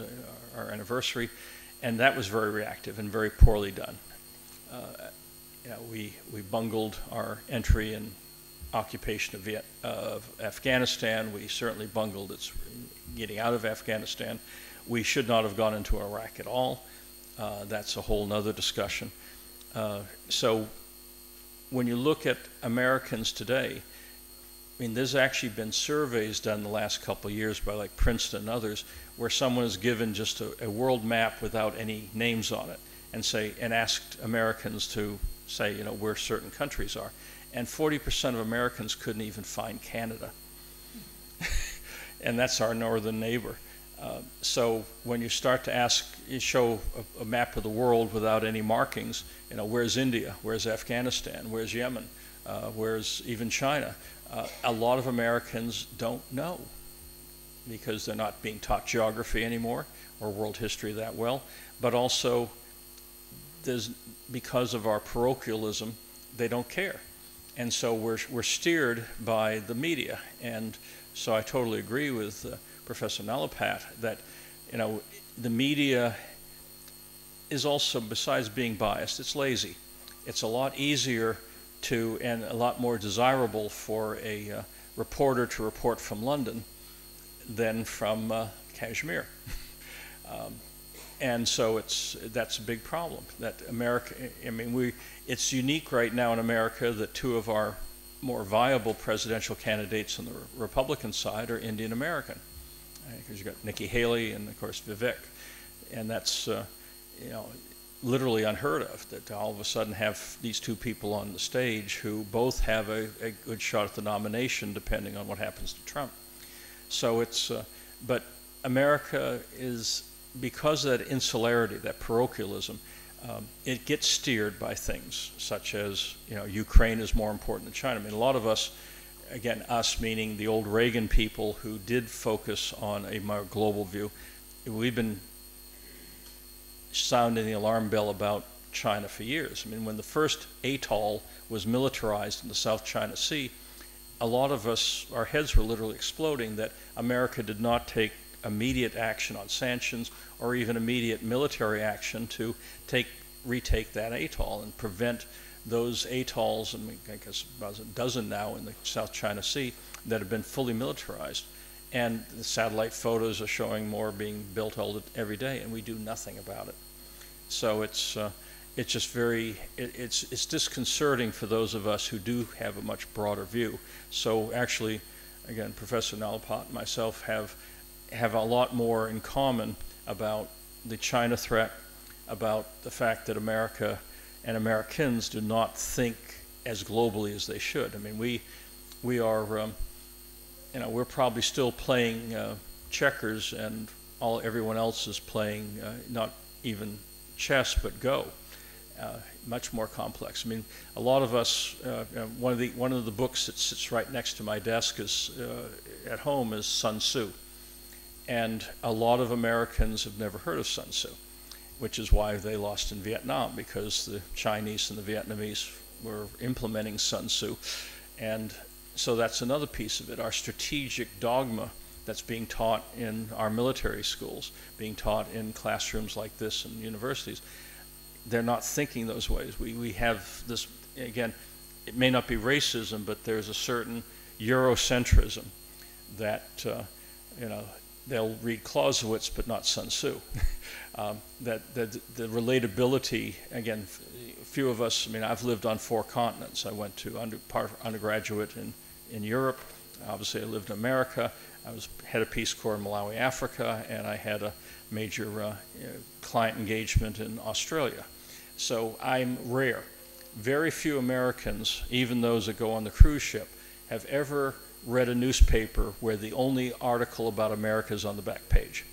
our anniversary, and that was very reactive and very poorly done. You know, we bungled our entry and occupation of Afghanistan. We certainly bungled its getting out of Afghanistan. We should not have gone into Iraq at all. That's a whole nother discussion. So when you look at Americans today, I mean, there's actually been surveys done the last couple of years by like Princeton and others where someone is given just a world map without any names on it and asked Americans to say, you know, where certain countries are. And 40% of Americans couldn't even find Canada. And that's our northern neighbor. So when you start to show a map of the world without any markings, you know, where's India, where's Afghanistan, where's Yemen, where's even China? A lot of Americans don't know because they're not being taught geography anymore or world history that well, but also because of our parochialism, they don't care. And so we're steered by the media. And so I totally agree with Professor Nalapat that, you know, the media is also, besides being biased, it's lazy. It's a lot easier and a lot more desirable for a reporter to report from London than from Kashmir. And so that's a big problem. That America, I mean, it's unique right now in America that two of our more viable presidential candidates on the Republican side are Indian American. Because you've got Nikki Haley and, of course, Vivek. And that's, you know, literally unheard of, that to all of a sudden have these two people on the stage who both have a good shot at the nomination, depending on what happens to Trump. So it's, but America is, because of that insularity, that parochialism, it gets steered by things such as, you know, Ukraine is more important than China. I mean, a lot of us, again, us meaning the old Reagan people who did focus on a more global view, we've been sounding the alarm bell about China for years. I mean, when the first atoll was militarized in the South China Sea, a lot of us, our heads were literally exploding that America did not take immediate action on sanctions or even immediate military action to retake that atoll and prevent those atolls, and I guess about a dozen now in the South China Sea, that have been fully militarized. And the satellite photos are showing more being built every day, and we do nothing about it. So it's just it's disconcerting for those of us who do have a much broader view. So actually, again, Professor Nalapat and myself have a lot more in common about the China threat, about the fact that America and Americans do not think as globally as they should. I mean, we are we're probably still playing checkers, and everyone else is playing not even chess but Go. Much more complex. I mean, a lot of us. One of the books that sits right next to my desk is at home is Sun Tzu, and a lot of Americans have never heard of Sun Tzu, which is why they lost in Vietnam, because the Chinese and the Vietnamese were implementing Sun Tzu, and so that's another piece of it. Our strategic dogma that's being taught in our military schools, being taught in classrooms like this and universities. They're not thinking those ways. We have this, again, it may not be racism, but there's a certain Eurocentrism that, they'll read Clausewitz but not Sun Tzu. That the relatability, again, a few of us, I mean, I've lived on 4 continents. I went to undergraduate in Europe. Obviously, I lived in America. I was head of Peace Corps in Malawi, Africa, and I had a major client engagement in Australia. So I'm rare. Very few Americans, even those that go on the cruise ship, have ever read a newspaper where the only article about America is on the back page.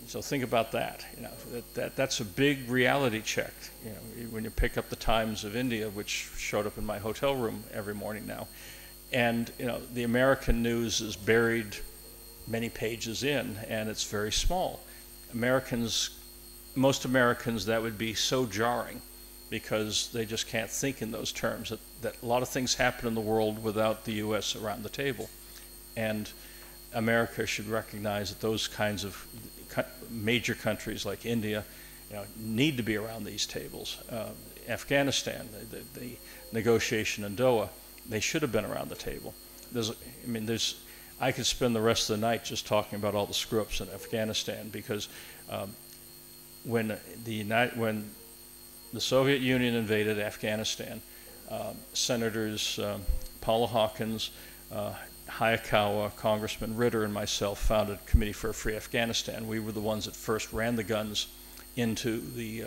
So think about that. That's a big reality check. When you pick up the Times of India, which showed up in my hotel room every morning now, and the American news is buried many pages in, and it's very small. Most Americans, that would be so jarring, because they just can't think in those terms, that a lot of things happen in the world without the U.S. around the table. And America should recognize that those kinds of major countries like India need to be around these tables. Afghanistan, the negotiation in Doha, they should have been around the table. I could spend the rest of the night just talking about all the screw-ups in Afghanistan, because when the Soviet Union invaded Afghanistan, Senators Paula Hawkins, Hayakawa, Congressman Ritter, and myself founded Committee for a Free Afghanistan. We were the ones that first ran the guns into the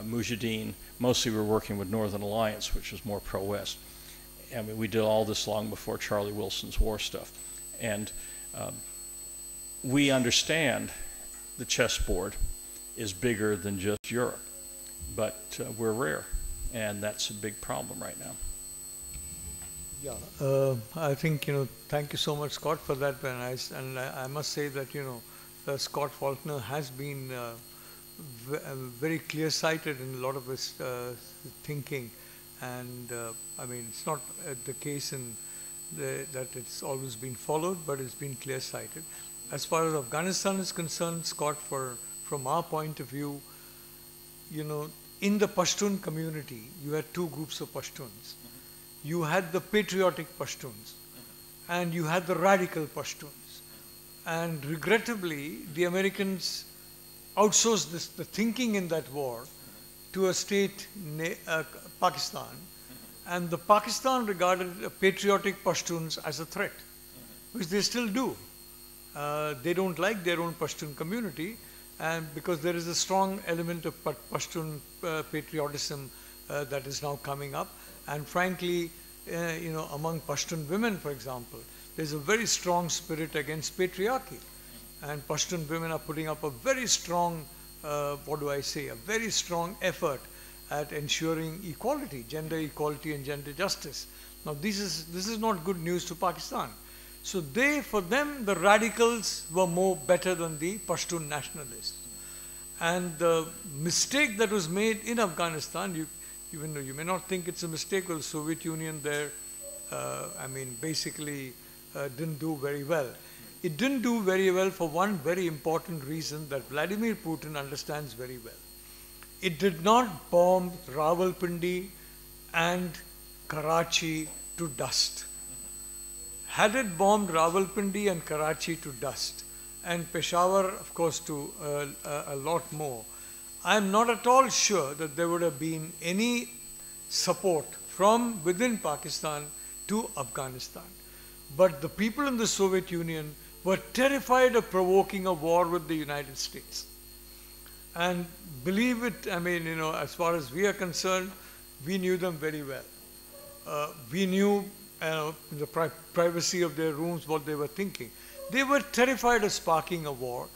Mujahideen. Mostly we were working with Northern Alliance, which was more pro-West. I mean, we did all this long before Charlie Wilson's war stuff. And we understand the chessboard is bigger than just Europe, but we're rare, and that's a big problem right now. Yeah, I think, thank you so much, Scott, for that. And I must say that, Scott Faulkner has been very clear-sighted in a lot of his thinking. And I mean, it's not the case that it's always been followed, but it's been clear-sighted. As far as Afghanistan is concerned, Scott, from our point of view, in the Pashtun community, you had 2 groups of Pashtuns. You had the patriotic Pashtuns, and you had the radical Pashtuns. And regrettably, the Americans outsourced the thinking in that war to a state, Pakistan, and the Pakistan regarded patriotic Pashtuns as a threat, which they still do. They don't like their own Pashtun community, and because there is a strong element of Pashtun patriotism that is now coming up. And frankly, among Pashtun women, for example, there's a very strong spirit against patriarchy. And Pashtun women are putting up a very strong, a very strong effort at ensuring equality, gender equality and gender justice. Now this is not good news to Pakistan. So for them, the radicals were better than the Pashtun nationalists. And the mistake that was made in Afghanistan, even though you may not think it's a mistake, well, the Soviet Union there, basically didn't do very well. It didn't do very well for one very important reason that Vladimir Putin understands very well. It did not bomb Rawalpindi and Karachi to dust. Had it bombed Rawalpindi and Karachi to dust, and Peshawar, of course, to a lot more, I am not at all sure that there would have been any support from within Pakistan to Afghanistan. But the people in the Soviet Union were terrified of provoking a war with the United States. And believe it, as far as we are concerned, we knew them very well. We knew in the privacy of their rooms what they were thinking. They were terrified of sparking a war.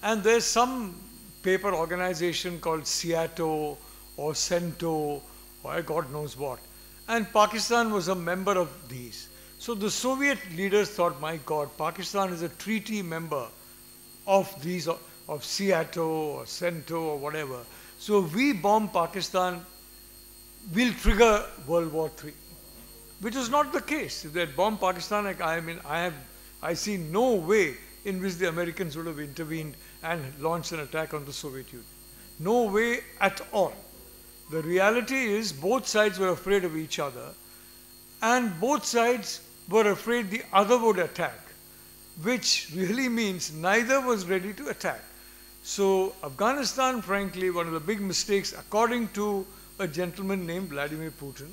And there's some paper organization called SEATO or CENTO or God knows what. And Pakistan was a member of these. So the Soviet leaders thought, my God, Pakistan is a treaty member of these, of SEATO or CENTO or whatever. So if we bomb Pakistan, we'll trigger World War III, which is not the case. If they had bombed Pakistan, I see no way in which the Americans would have intervened and launched an attack on the Soviet Union. No way at all. The reality is both sides were afraid of each other, and both sides were afraid the other would attack, which really means neither was ready to attack. So Afghanistan, frankly, one of the big mistakes, according to a gentleman named Vladimir Putin,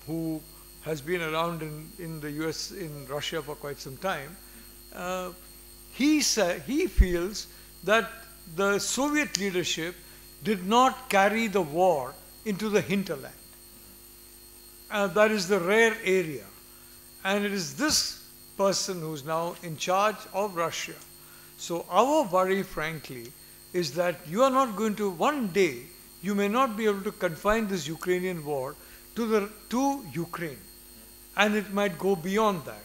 who has been around in the US, in Russia for quite some time, he feels that the Soviet leadership did not carry the war into the hinterland. That is the rare area. And it is this person who's now in charge of Russia. So our worry, frankly, is that you are not going to, one day, you may not be able to confine this Ukrainian war to Ukraine. And it might go beyond that.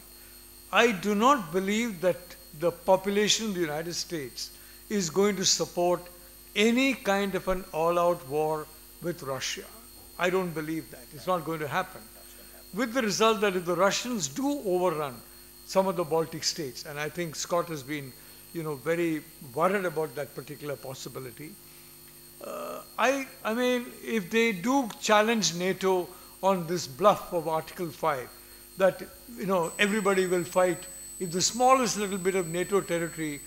I do not believe that the population of the United States is going to support any kind of an all-out war with Russia. I don't believe that. It's not going to happen. With the result that if the Russians do overrun some of the Baltic states, and I think Scott has been, very worried about that particular possibility. I mean, if they do challenge NATO on this bluff of Article 5, that, everybody will fight, if the smallest little bit of NATO territory,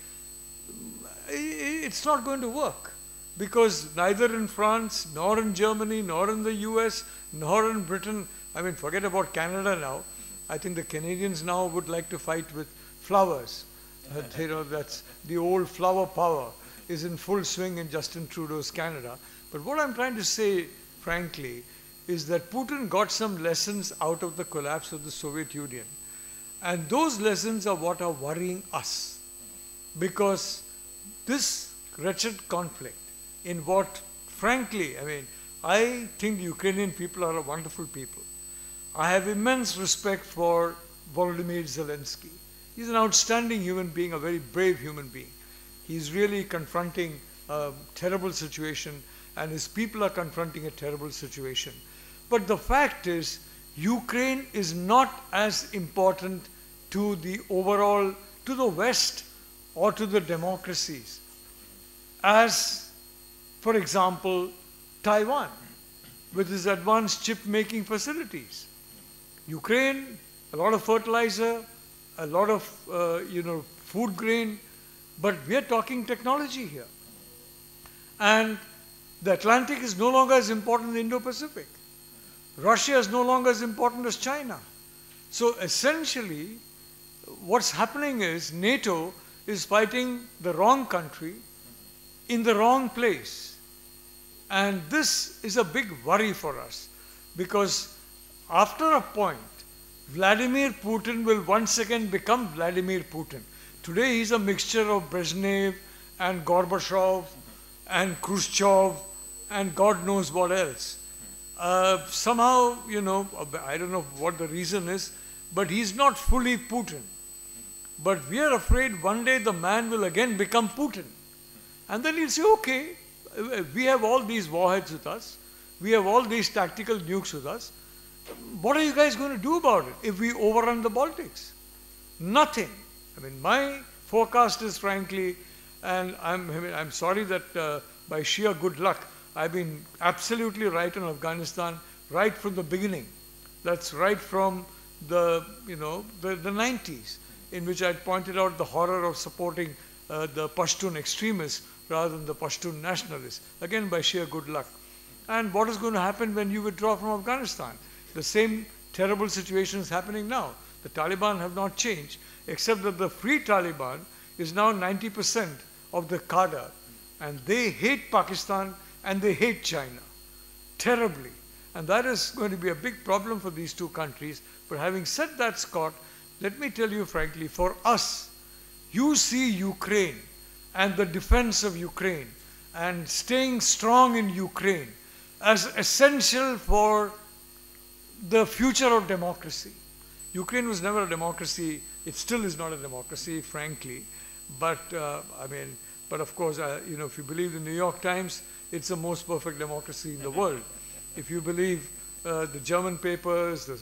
it's not going to work. Because neither in France, nor in Germany, nor in the US, nor in Britain, I mean, forget about Canada now. I think the Canadians now would like to fight with flowers. That's the old flower power is in full swing in Justin Trudeau's Canada. But what I'm trying to say, frankly, is that Putin got some lessons out of the collapse of the Soviet Union. And those lessons are what are worrying us. Because this wretched conflict, in what, frankly, I think the Ukrainian people are a wonderful people. I have immense respect for Volodymyr Zelensky. He's an outstanding human being, a very brave human being. He's really confronting a terrible situation, and his people are confronting a terrible situation. But the fact is, Ukraine is not as important to the overall, to the West or to the democracies as, for example, Taiwan, with its advanced chip-making facilities. Ukraine, a lot of fertilizer, a lot of, food grain, but we are talking technology here. And the Atlantic is no longer as important as the Indo-Pacific. Russia is no longer as important as China. So essentially, what's happening is NATO is fighting the wrong country in the wrong place. And this is a big worry for us, because after a point, Vladimir Putin will once again become Vladimir Putin. Today he's a mixture of Brezhnev and Gorbachev and Khrushchev and God knows what else. Somehow, I don't know what the reason is, but he's not fully Putin. But we are afraid one day the man will again become Putin. And then he'll say, okay, we have all these warheads with us. We have all these tactical nukes with us. What are you guys going to do about it if we overrun the Baltics? Nothing. My forecast is, frankly, and I'm sorry that by sheer good luck, I've been absolutely right on Afghanistan right from the beginning. That's right from the 90s, in which I pointed out the horror of supporting the Pashtun extremists rather than the Pashtun nationalists, again by sheer good luck. And what is going to happen when you withdraw from Afghanistan? The same terrible situation is happening now. The Taliban have not changed, except that the Free Taliban is now 90% of the cadre. And they hate Pakistan and they hate China terribly. And that is going to be a big problem for these two countries. But having said that, Scott, let me tell you frankly, for us, you see Ukraine and the defense of Ukraine and staying strong in Ukraine as essential for the future of democracy. Ukraine was never a democracy. It still is not a democracy, frankly. But but of course, if you believe the New York Times, it's the most perfect democracy in the world. If you believe the German papers, the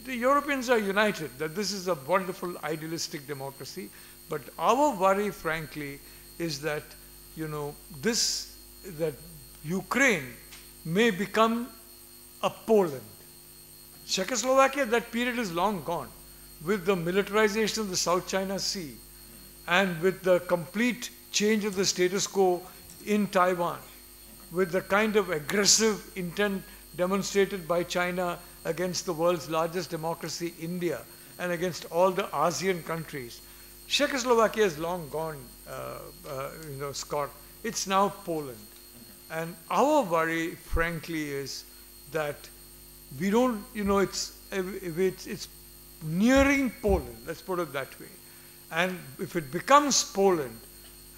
Europeans are united that this is a wonderful, idealistic democracy. But our worry, frankly, is that that Ukraine may become a Poland. Czechoslovakia, that period is long gone. With the militarization of the South China Sea and with the complete change of the status quo in Taiwan, with the kind of aggressive intent demonstrated by China against the world's largest democracy, India, and against all the ASEAN countries. Czechoslovakia is long gone, Scott. It's now Poland. And our worry, frankly, is that we don't, it's nearing Poland, let's put it that way. And if it becomes Poland,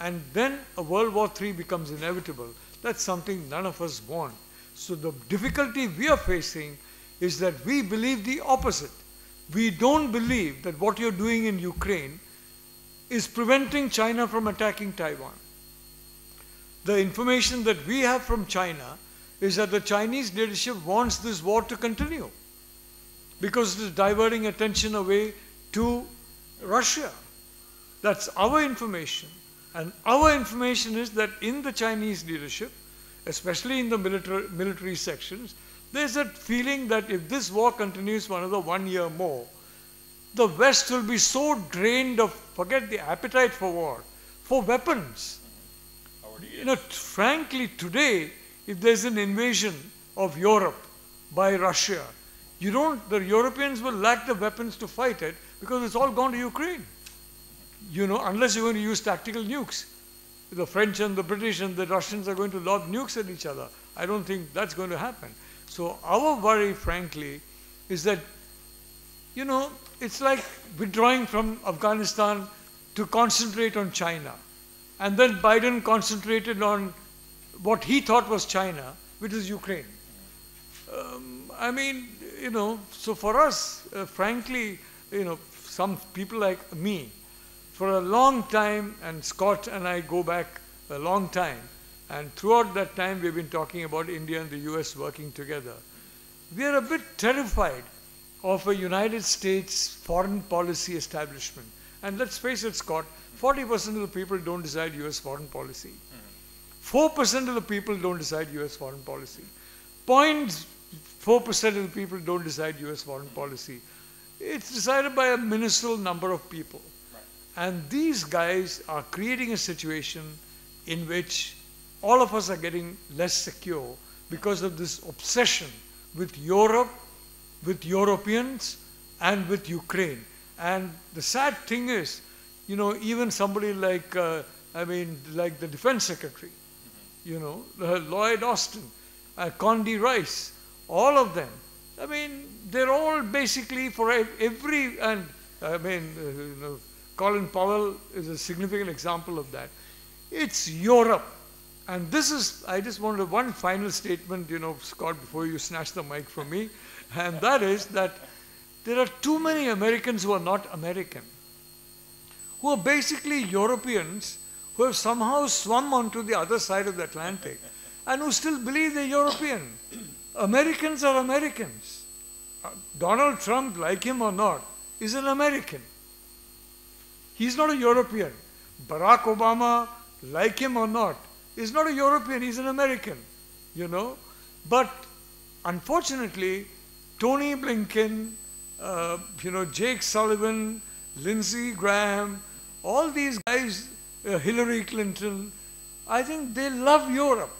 and then a World War III becomes inevitable, that's something none of us want. So the difficulty we are facing is that we believe the opposite. We don't believe that what you're doing in Ukraine is preventing China from attacking Taiwan. The information that we have from China is that the Chinese leadership wants this war to continue because it is diverting attention away to Russia. That's our information. And our information is that in the Chinese leadership, especially in the military sections, there's a feeling that if this war continues for another 1 year more, the West will be so drained of, forget the appetite for war, for weapons. Frankly, today, if there's an invasion of Europe by Russia, the Europeans will lack the weapons to fight it because it's all gone to Ukraine. Unless you're going to use tactical nukes. The French and the British and the Russians are going to lob nukes at each other. I don't think that's going to happen. So our worry, frankly, is that, it's like withdrawing from Afghanistan to concentrate on China. And then Biden concentrated on what he thought was China, which is Ukraine. So for us, frankly, some people like me, for a long time, and Scott and I go back a long time, and throughout that time we've been talking about India and the US working together. We are a bit terrified of a United States foreign policy establishment. And let's face it, Scott, 40% of the people don't decide US foreign policy. 4% of the people don't decide US foreign policy. 0.4% of the people don't decide US foreign policy. It's decided by a minuscule number of people. And these guys are creating a situation in which all of us are getting less secure because of this obsession with Europe, with Europeans, and with Ukraine. And the sad thing is, even somebody like, like the Defense Secretary, Lloyd Austin, Condi Rice, all of them. They're all basically for every, and Colin Powell is a significant example of that. It's Europe. And this is, I just wanted one final statement, Scott, before you snatch the mic from me. And that is that there are too many Americans who are not American, who are basically Europeans who have somehow swum onto the other side of the Atlantic and who still believe they're European. Americans are Americans. Donald Trump, like him or not, is an American. He's not a European. Barack Obama, like him or not, is not a European, he's an American, But unfortunately, Tony Blinken, Jake Sullivan, Lindsey Graham, all these guys, Hillary Clinton, I think they love Europe.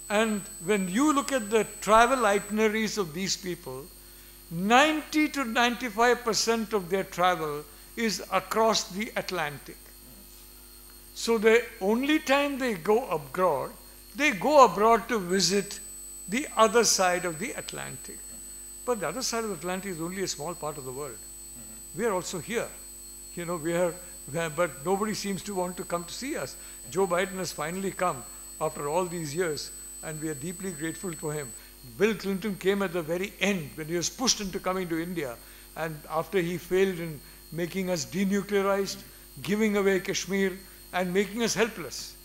And when you look at the travel itineraries of these people, 90 to 95% of their travel is across the Atlantic. So the only time they go abroad to visit the other side of the Atlantic. But the other side of the Atlantic is only a small part of the world. We are also here. You know, but nobody seems to want to come to see us. Joe Biden has finally come after all these years, and we are deeply grateful to him. Bill Clinton came at the very end when he was pushed into coming to India, and after he failed in making us denuclearized, giving away Kashmir, and making us helpless.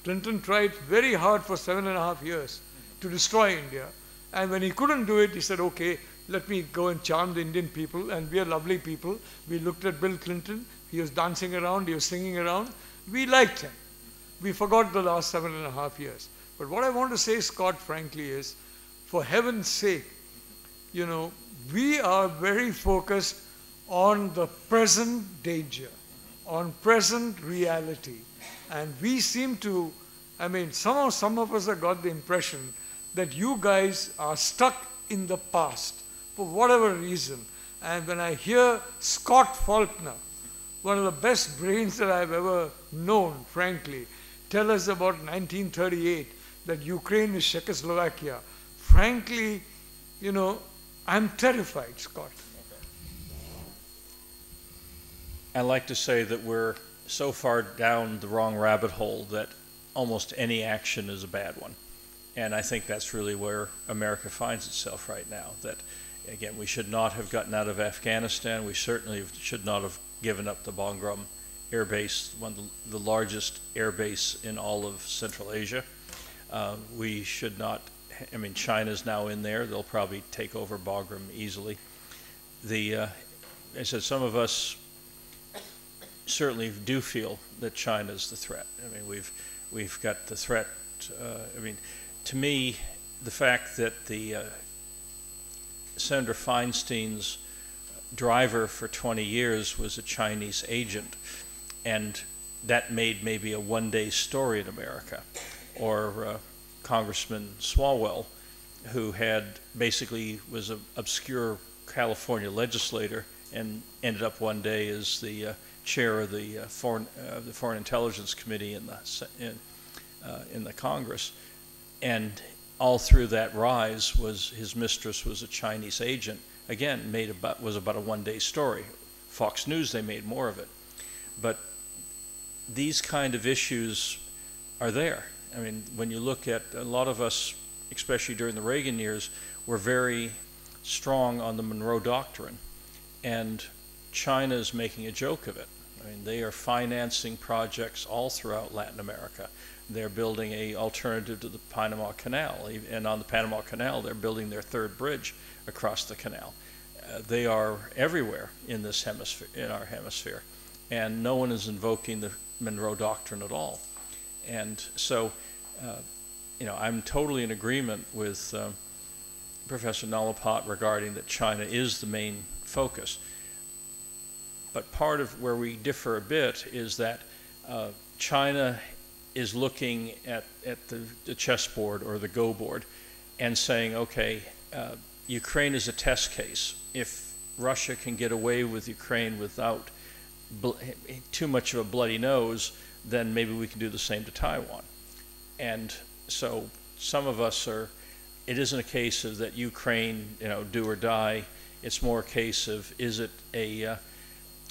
Clinton tried very hard for 7.5 years to destroy India, and when he couldn't do it, he said, okay, let me go and charm the Indian people, and we are lovely people. We looked at Bill Clinton, he was dancing around, he was singing around, we liked him. We forgot the last 7.5 years. But what I want to say, Scott, frankly, is, for heaven's sake, you know, we are very focused on the present danger, on present reality. And we seem to, I mean, somehow some of us have got the impression that you guys are stuck in the past for whatever reason. And when I hear Scott Faulkner, one of the best brains that I've ever known, frankly, tell us about 1938, that Ukraine is Czechoslovakia, frankly, you know, I'm terrified, Scott. I like to say that we're so far down the wrong rabbit hole that almost any action is a bad one. And I think that's really where America finds itself right now. That, again, we should not have gotten out of Afghanistan. We certainly should not have given up the Bagram air base, one of the largest air base in all of Central Asia. We should not, I mean, China's now in there. They'll probably take over Bagram easily. I said some of us certainly do feel that China's the threat. I mean, we've got the threat. I mean, to me, the fact that the Senator Feinstein's driver for 20 years was a Chinese agent, and that made maybe a one-day story in America, or Congressman Swalwell, who basically was an obscure California legislator and ended up one day as the chair of the Foreign Intelligence Committee in the Congress, and all through that rise his mistress was a Chinese agent. Again, was about a one-day story. Fox News, they made more of it, but these kind of issues are there. I mean, when you look at a lot of us, especially during the Reagan years, were very strong on the Monroe Doctrine, and China is making a joke of it. I mean, they are financing projects all throughout Latin America. They're building an alternative to the Panama Canal, and on the Panama Canal, they're building their third bridge across the canal. They are everywhere in this hemisphere, in our hemisphere, and no one is invoking the Monroe Doctrine at all. And so, you know, I'm totally in agreement with Professor Nalapat regarding that China is the main focus. But part of where we differ a bit is that China is looking at the chessboard or the go board and saying, okay, Ukraine is a test case. If Russia can get away with Ukraine without too much of a bloody nose, then maybe we can do the same to Taiwan. And so some of us it isn't a case of that Ukraine, you know, do or die. It's more a case of, is it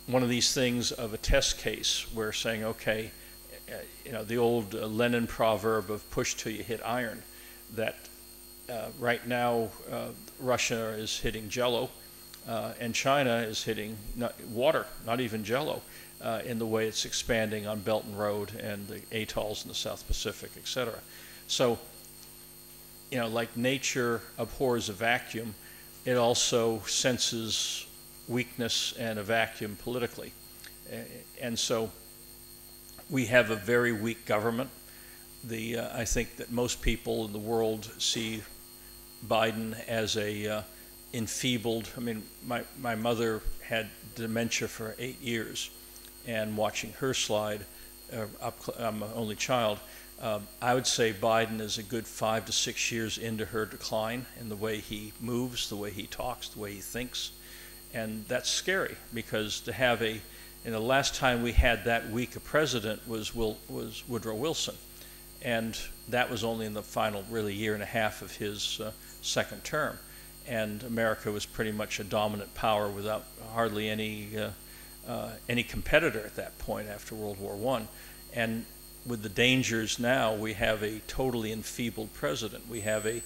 one of these things of a test case where saying, okay, you know, the old Lenin proverb of push till you hit iron, that right now Russia is hitting jello, and China is hitting water, not even jello, in the way it's expanding on Belt and Road and the atolls in the South Pacific, etc. So, you know, like nature abhors a vacuum, it also senses weakness and a vacuum politically. And so we have a very weak government. I think that most people in the world see Biden as a enfeebled. I mean, my mother had dementia for 8 years, and watching her slide, I'm an only child, I would say Biden is a good 5 to 6 years into her decline in the way he moves, the way he talks, the way he thinks. And that's scary, because to have the last time we had that weak a president was Woodrow Wilson. And that was only in the final really year and a half of his second term. And America was pretty much a dominant power without hardly any competitor at that point after World War I. And with the dangers now, we have a totally enfeebled president. We have a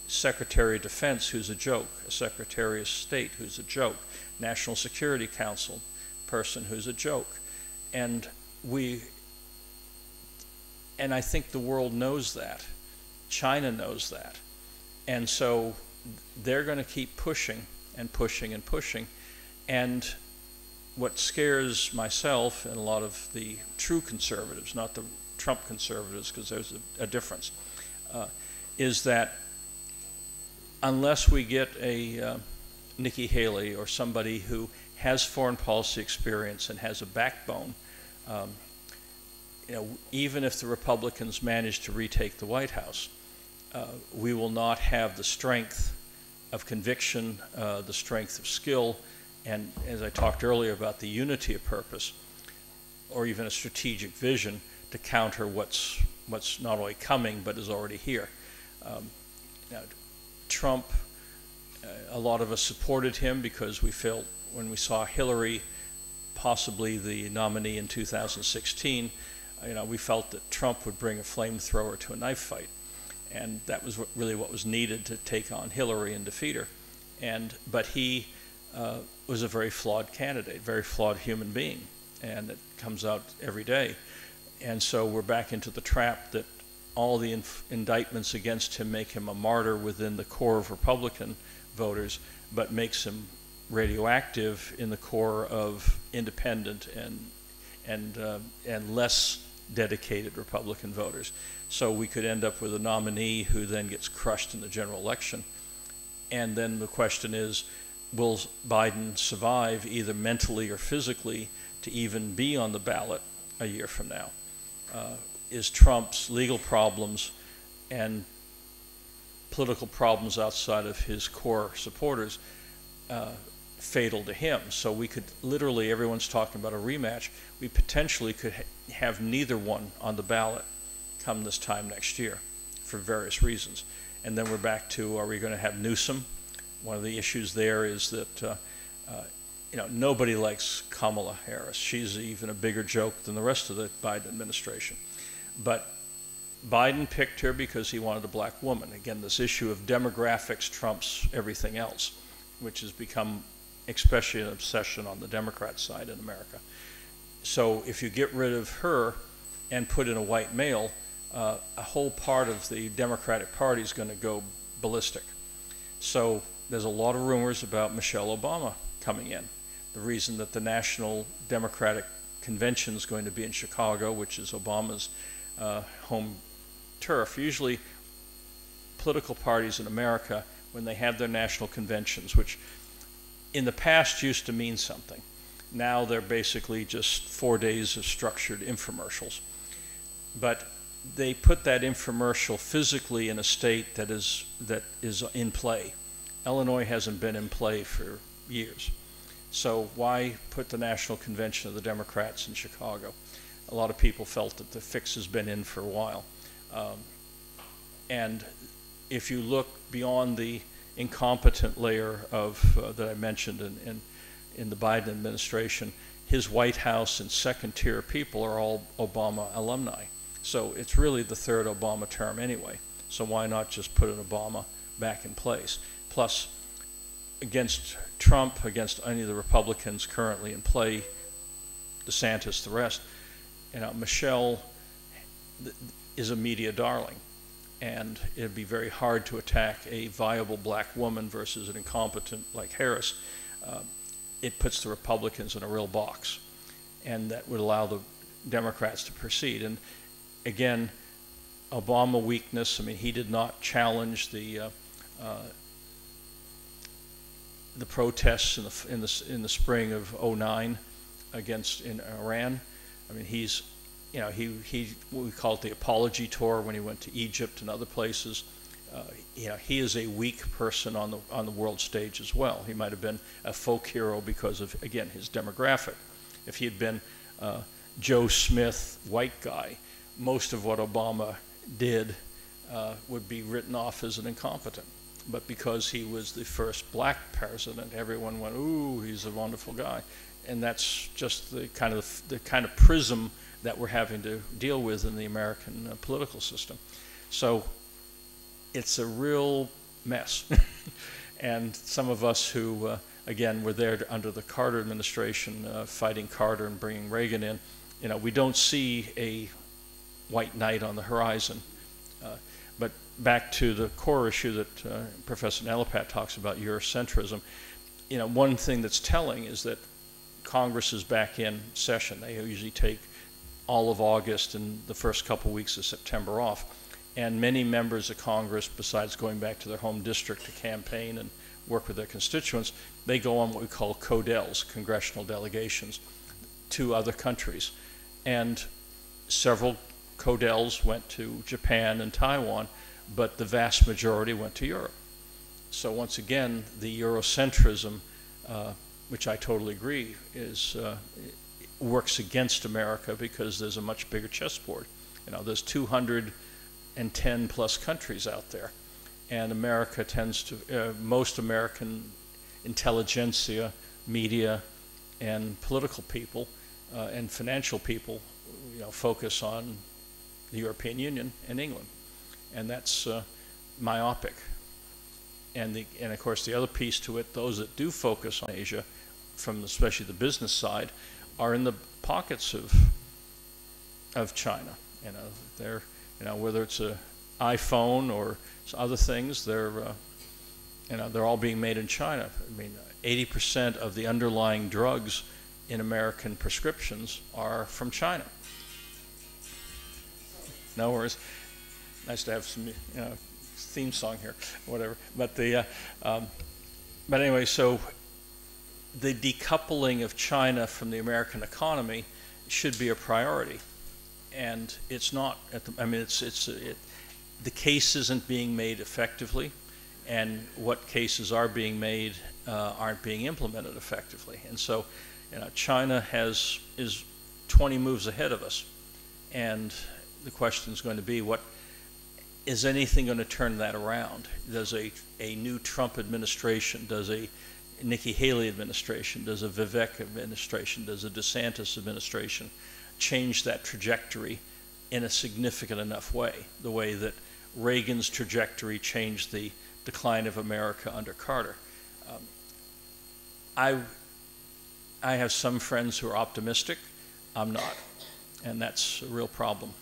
Secretary of Defense who's a joke, a Secretary of State who's a joke, National Security Council person who's a joke. And I think the world knows that. China knows that. And so they're going to keep pushing and pushing and pushing. And what scares myself and a lot of the true conservatives, not the Trump conservatives, because there's a difference, is that unless we get a Nikki Haley or somebody who has foreign policy experience and has a backbone, even if the Republicans manage to retake the White House, we will not have the strength of conviction, the strength of skill, and as I talked earlier about the unity of purpose, or even a strategic vision to counter what's not only coming but is already here. Trump, a lot of us supported him because we felt when we saw Hillary, possibly the nominee in 2016, we felt that Trump would bring a flamethrower to a knife fight. And that was really what was needed to take on Hillary and defeat her. But he was a very flawed candidate, very flawed human being, and it comes out every day. And so we're back into the trap that all the indictments against him make him a martyr within the core of Republican voters, but makes him radioactive in the core of independent and less dedicated Republican voters. So we could end up with a nominee who then gets crushed in the general election. And then the question is, will Biden survive either mentally or physically to even be on the ballot a year from now? Is Trump's legal problems and political problems outside of his core supporters fatal to him? So we could literally, everyone's talking about a rematch, we potentially could have neither one on the ballot come this time next year for various reasons. And then we're back to, are we going to have Newsom? One of the issues there is that nobody likes Kamala Harris. She's even a bigger joke than the rest of the Biden administration. But Biden picked her because he wanted a black woman. Again, this issue of demographics trumps everything else, which has become especially an obsession on the Democrat side in America. So if you get rid of her and put in a white male, a whole part of the Democratic Party is going to go ballistic. So there's a lot of rumors about Michelle Obama coming in. The reason that the National Democratic Convention is going to be in Chicago, which is Obama's home turf. Usually political parties in America, when they have their national conventions, which in the past used to mean something, now they're basically just 4 days of structured infomercials. But they put that infomercial physically in a state that is in play. Illinois hasn't been in play for years. So why put the National Convention of the Democrats in Chicago? A lot of people felt that the fix has been in for a while. And if you look beyond the incompetent layer of that I mentioned in the Biden administration, his White House and second-tier people are all Obama alumni. So it's really the third Obama term anyway. So why not just put an Obama back in place? Plus, against Trump, against any of the Republicans currently in play, DeSantis, the rest, Michelle is a media darling. And it'd be very hard to attack a viable black woman versus an incompetent like Harris. It puts the Republicans in a real box. And that would allow the Democrats to proceed. And again, Obama weakness, he did not challenge the protests in the spring of '09 in Iran. We call it the apology tour when he went to Egypt and other places. He is a weak person on the world stage as well. He might have been a folk hero because of, again, his demographic. If he had been Joe Smith, white guy, most of what Obama did would be written off as an incompetent. But because he was the first black president, everyone went, "Ooh, he's a wonderful guy," and that's just the kind of prism that we're having to deal with in the American political system. So it's a real mess. And some of us who, again, were there under the Carter administration, fighting Carter and bringing Reagan in, we don't see a white knight on the horizon. But back to the core issue that Professor Nalapat talks about, Eurocentrism, one thing that's telling is that Congress is back in session. They usually take all of August and the first couple weeks of September off. And many members of Congress, besides going back to their home district to campaign and work with their constituents, they go on what we call CODELs, congressional delegations, to other countries. And several CODELs went to Japan and Taiwan, but the vast majority went to Europe. So once again, the Eurocentrism, which I totally agree, works against America because there's a much bigger chessboard. There's 210 plus countries out there, and America tends to, most American intelligentsia, media, and political people and financial people, focus on the European Union and England, and that's myopic. And of course the other piece to it, those that do focus on Asia, from especially the business side, are in the pockets of China. They're whether it's an iPhone or other things, they're all being made in China. I mean, 80% of the underlying drugs in American prescriptions are from China. No worries. Nice to have some theme song here, whatever. But but anyway, so the decoupling of China from the American economy should be a priority, and it's not. The case isn't being made effectively, and what cases are being made aren't being implemented effectively. And so, China is 20 moves ahead of us, and the question is going to be, is anything going to turn that around? Does a new Trump administration, does a Nikki Haley administration, does a Vivek administration, does a DeSantis administration change that trajectory in a significant enough way, the way that Reagan's trajectory changed the decline of America under Carter? I have some friends who are optimistic. I'm not, and that's a real problem.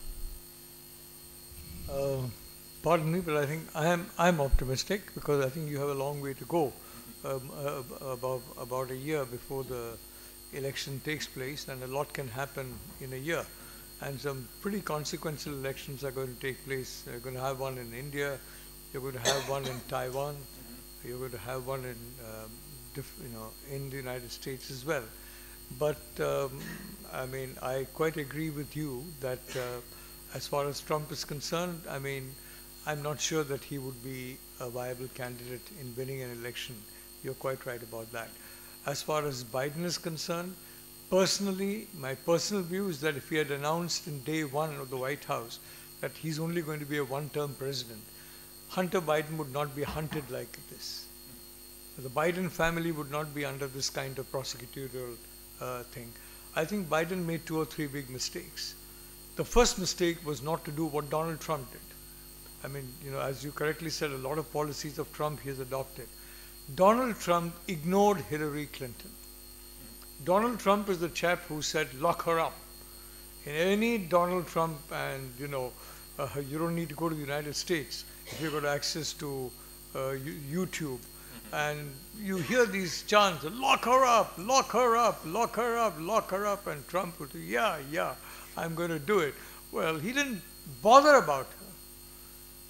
Pardon me, but I think I'm optimistic, because I think you have a long way to go. About a year before the election takes place, and a lot can happen in a year. And some pretty consequential elections are going to take place. You're going to have one in India, you're going to have one in Taiwan, you're going to have one in in the United States as well. But I quite agree with you that as far as Trump is concerned, I'm not sure that he would be a viable candidate in winning an election. You're quite right about that. As far as Biden is concerned, personally, my personal view is that if he had announced in day one of the White House that he's only going to be a one-term president, Hunter Biden would not be hunted like this. The Biden family would not be under this kind of prosecutorial thing. I think Biden made 2 or 3 big mistakes. The first mistake was not to do what Donald Trump did. As you correctly said, a lot of policies of Trump he has adopted. Donald Trump ignored Hillary Clinton. Donald Trump is the chap who said, lock her up. In any Donald Trump, and you don't need to go to the United States if you've got access to YouTube. And you hear these chants, lock her up, lock her up, lock her up, lock her up. And Trump would say, yeah, I'm going to do it. Well, he didn't bother about her.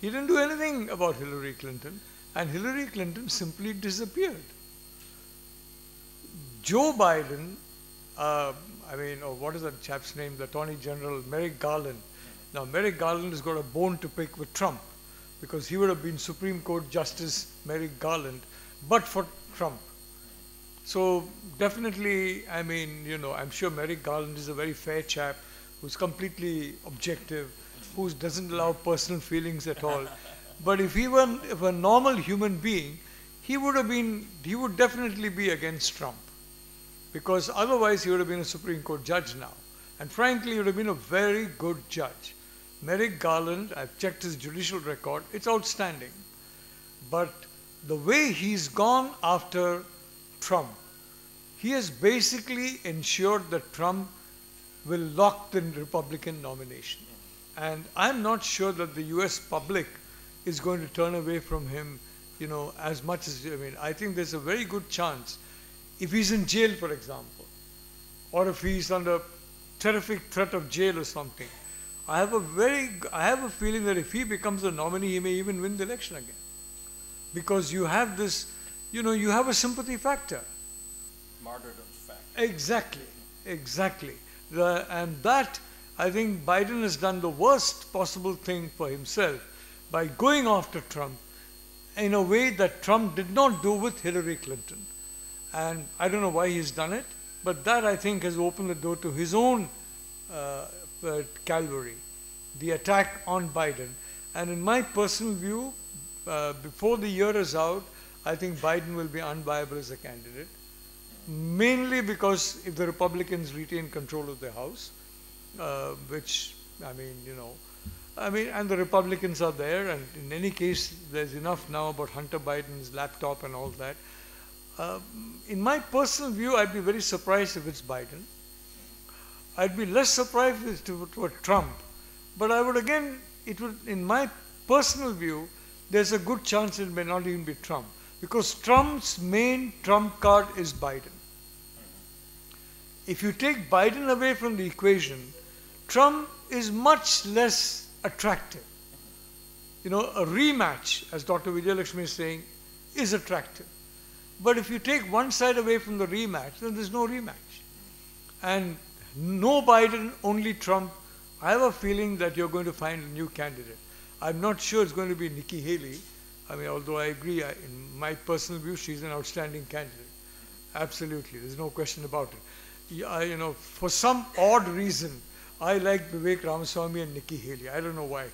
He didn't do anything about Hillary Clinton. And Hillary Clinton simply disappeared. Joe Biden, what is that chap's name, the Attorney General, Merrick Garland. Now, Merrick Garland has got a bone to pick with Trump, because he would have been Supreme Court Justice Merrick Garland, but for Trump. So definitely, I'm sure Merrick Garland is a very fair chap who's completely objective, who doesn't allow personal feelings at all. But if he were a normal human being, he would definitely be against Trump. Because otherwise he would have been a Supreme Court judge now. And frankly, he would have been a very good judge. Merrick Garland, I've checked his judicial record, it's outstanding. But the way he's gone after Trump, he has basically ensured that Trump will lock the Republican nomination. And I'm not sure that the US public is going to turn away from him, you know, as much as, I mean, I think there's a very good chance, if he's in jail, for example, or if he's under terrific threat of jail or something, I have a feeling that if he becomes the nominee, he may even win the election again. Because you have this, you know, you have a sympathy factor. Martyrdom factor. Exactly, exactly. And that, I think Biden has done the worst possible thing for himself by going after Trump in a way that Trump did not do with Hillary Clinton. And I don't know why he's done it, but that, I think, has opened the door to his own Calvary, the attack on Biden. And in my personal view, before the year is out, I think Biden will be unviable as a candidate, mainly because if the Republicans retain control of the House, which, I mean, you know, and the Republicans are there, and in any case, there's enough now about Hunter Biden's laptop and all that. In my personal view, I'd be very surprised if it's Biden. I'd be less surprised if it were Trump. But I would again, in my personal view, there's a good chance it may not even be Trump. Because Trump's main trump card is Biden. If you take Biden away from the equation, Trump is much less attractive. You know, a rematch, as Dr. Vijayalakshmi is saying, is attractive. But if you take one side away from the rematch, then there's no rematch. And no Biden, only Trump, I have a feeling that you're going to find a new candidate. I'm not sure it's going to be Nikki Haley. I mean, although I agree, in my personal view, she's an outstanding candidate. Absolutely, there's no question about it. You know, for some odd reason, I like Vivek Ramaswamy and Nikki Haley. I don't know why.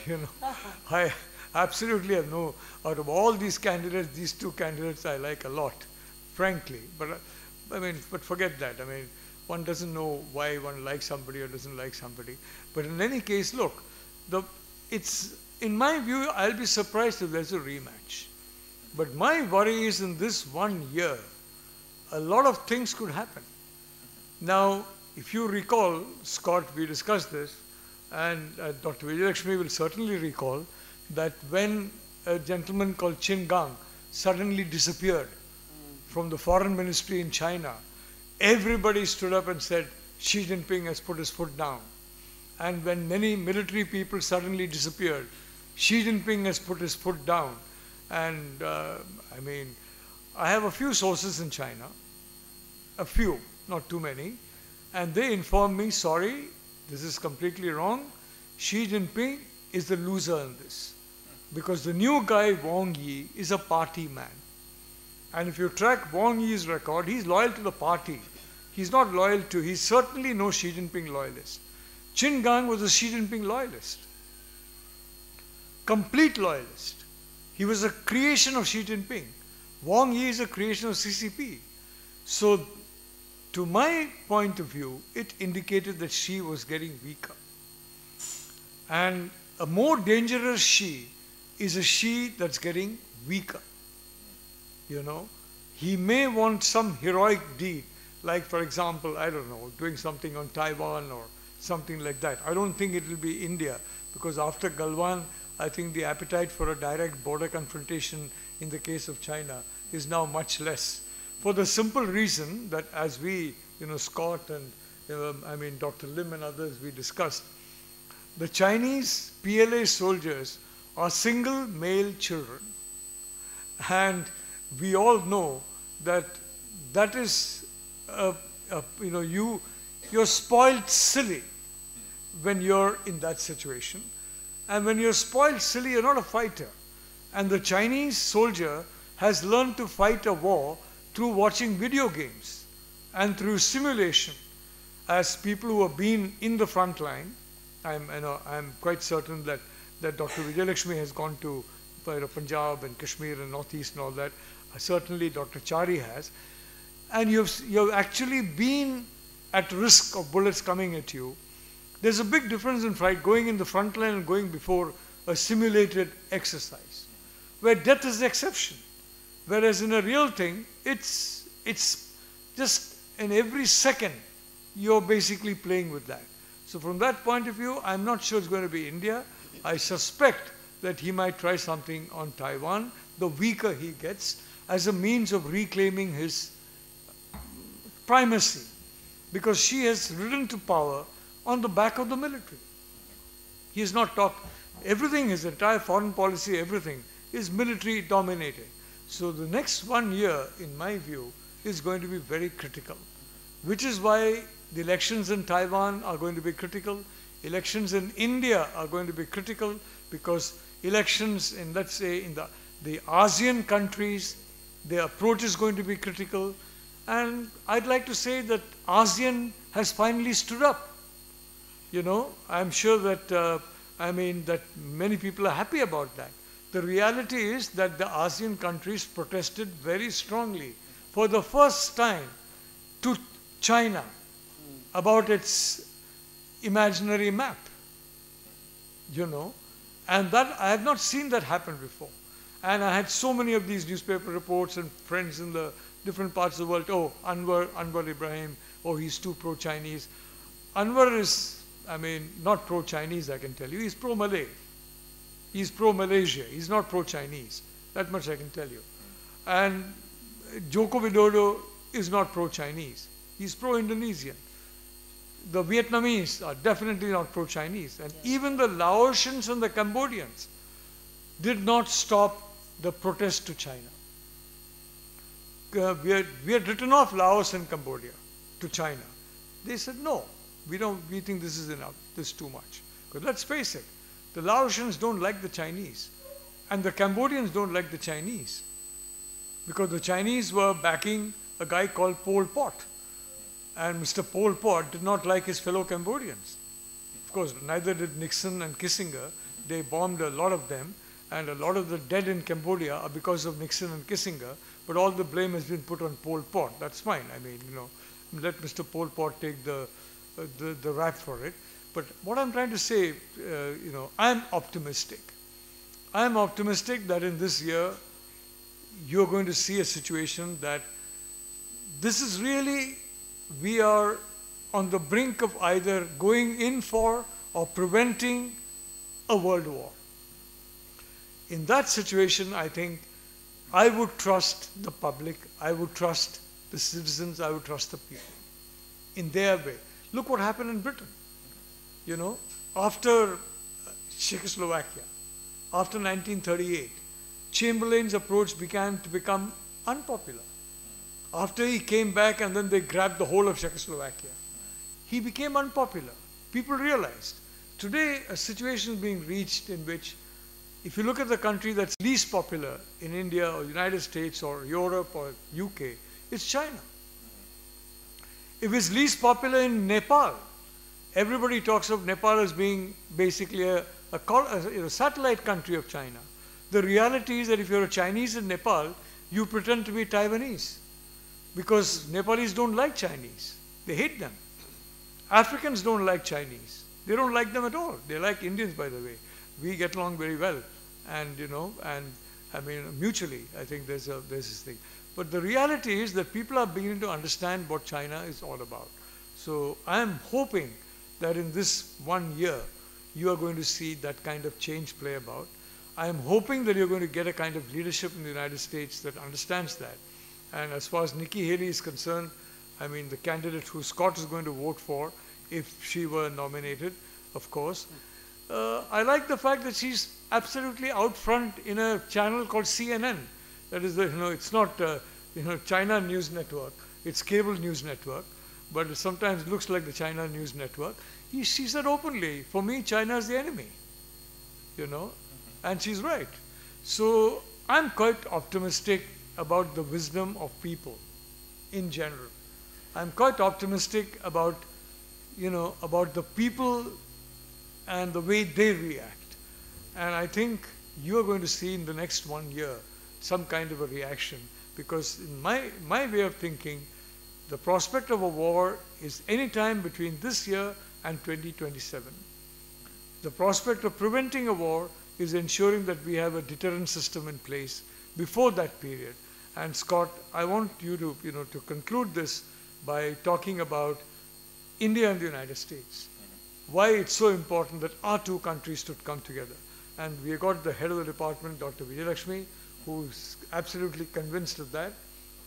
You know, I absolutely have no, out of all these candidates, these two candidates I like a lot, frankly. But I mean, but forget that. I mean, one doesn't know why one likes somebody or doesn't like somebody. But in any case, look, in my view, I'll be surprised if there's a rematch. But my worry is in this 1 year, a lot of things could happen. Now, if you recall, Scott, we discussed this, and Dr. Vijayalakshmi will certainly recall that when a gentleman called Qin Gang suddenly disappeared from the foreign ministry in China, everybody stood up and said, Xi Jinping has put his foot down. And when many military people suddenly disappeared, Xi Jinping has put his foot down. And I mean, I have a few sources in China, a few, not too many, and they inform me, sorry, this is completely wrong. Xi Jinping is the loser in this. Because the new guy, Wang Yi, is a party man. And if you track Wang Yi's record, he's loyal to the party. He's not loyal to, he's certainly no Xi Jinping loyalist. Qin Gang was a Xi Jinping loyalist. Complete loyalist. He was a creation of Xi Jinping. Wang Yi is a creation of CCP. So, to my point of view, it indicated that Xi was getting weaker. And a more dangerous Xi is a Xi that's getting weaker. You know, he may want some heroic deed, like, for example, I don't know, doing something on Taiwan or something like that. I don't think it will be India, because after Galwan, I think the appetite for a direct border confrontation in the case of China is now much less. For the simple reason that, as we, you know, Scott and I mean Dr. Lim and others, we discussed, the Chinese PLA soldiers are single male children. And we all know that that is, you know, you're spoiled silly when you're in that situation. And when you're spoiled silly, you're not a fighter. And the Chinese soldier has learned to fight a war through watching video games and through simulation. as people who have been in the front line, I'm quite certain that Dr. Vijayalakshmi has gone to Punjab and Kashmir and Northeast and all that. Certainly Dr. Chari has. And you've actually been at risk of bullets coming at you. There's a big difference in going in the front line and going before a simulated exercise, where death is the exception. Whereas in a real thing, it's just in every second, you're basically playing with that. So from that point of view, I'm not sure it's going to be India. I suspect that he might try something on Taiwan, the weaker he gets, as a means of reclaiming his primacy. Because she has risen to power on the back of the military. He has not talked, everything, his entire foreign policy, everything is military dominated. So the next 1 year, in my view, is going to be very critical, which is why the elections in Taiwan are going to be critical. Elections in India are going to be critical because elections in, let's say, in the ASEAN countries, their approach is going to be critical. And I'd like to say that ASEAN has finally stood up. You know, I'm sure that, that many people are happy about that. The reality is that the ASEAN countries protested very strongly for the first time to China about its imaginary map, you know, and that I have not seen that happen before. And I had so many of these newspaper reports and friends in the different parts of the world. Oh, Anwar Ibrahim, oh, he's too pro-Chinese. Anwar is, not pro-Chinese, I can tell you. He's pro-Malay. He's pro-Malaysia. He's not pro-Chinese. That much I can tell you. And Joko Widodo is not pro-Chinese. He's pro-Indonesian. The Vietnamese are definitely not pro-Chinese. And even the Laotians and the Cambodians did not stop the protest to China. We had written off Laos and Cambodia to China. They said, no, we think this is enough, this is too much. Because let's face it, the Laotians don't like the Chinese. And the Cambodians don't like the Chinese. Because the Chinese were backing a guy called Pol Pot. And Mr. Pol Pot did not like his fellow Cambodians. Of course, neither did Nixon and Kissinger. They bombed a lot of them. And a lot of the dead in Cambodia are because of Nixon and Kissinger. But all the blame has been put on Pol Pot. That's fine. Let Mr. Pol Pot take the rap for it. But what I'm trying to say, I'm optimistic. I'm optimistic that in this year, you're going to see a situation that this is really, we are on the brink of either going in for or preventing a world war. In that situation, I think I would trust the public, I would trust the citizens, I would trust the people in their way. Look what happened in Britain. You know, after Czechoslovakia, after 1938, Chamberlain's approach began to become unpopular. After he came back and then they grabbed the whole of Czechoslovakia, he became unpopular. People realized. Today, a situation is being reached in which, if you look at the country that's least popular in India or United States or Europe or UK, it's China. If it's least popular in Nepal, everybody talks of Nepal as being basically a satellite country of China. The reality is that if you're a Chinese in Nepal, you pretend to be Taiwanese. Because Nepalese don't like Chinese. They hate them. Africans don't like Chinese. They don't like them at all. They like Indians, by the way. We get along very well. And, mutually, I think there's this thing. But the reality is that people are beginning to understand what China is all about. So I'm hoping that in this 1 year, you are going to see that kind of change play about. I am hoping that you're going to get a kind of leadership in the United States that understands that. And as far as Nikki Haley is concerned, the candidate who Scott is going to vote for, if she were nominated, of course. I like the fact that she's absolutely out front in a channel called CNN. That is, it's not, China News Network. It's cable news network, but it sometimes looks like the China News Network. She said openly, for me, China is the enemy, and she's right. So I'm quite optimistic about the wisdom of people in general. I'm quite optimistic about about the people and the way they react. And I think you are going to see in the next 1 year some kind of a reaction, because in my way of thinking, the prospect of a war is any time between this year and 2027. The prospect of preventing a war is ensuring that we have a deterrent system in place before that period. And Scott, I want you to, to conclude this by talking about India and the United States. Why it's so important that our two countries should come together. And we got the head of the department, Dr. Vijayalakshmi, who's absolutely convinced of that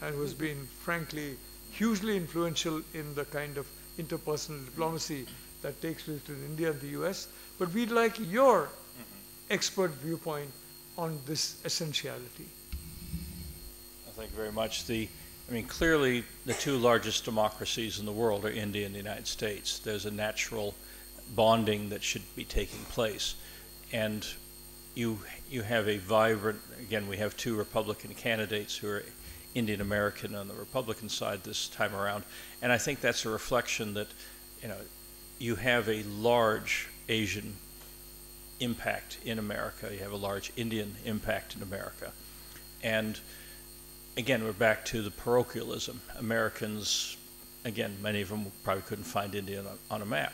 and who's been, frankly, hugely influential in the kind of interpersonal diplomacy that takes place between India and the US. But we'd like your expert viewpoint on this essentiality. Thank you very much. Clearly the two largest democracies in the world are India and the United States. There's a natural bonding that should be taking place. And you have a vibrant, again, we have two Republican candidates who are Indian American on the Republican side this time around. And I think that's a reflection that, you have a large Asian impact in America. You have a large Indian impact in America. And again, we're back to the parochialism. Americans, again, many of them probably couldn't find India on a map.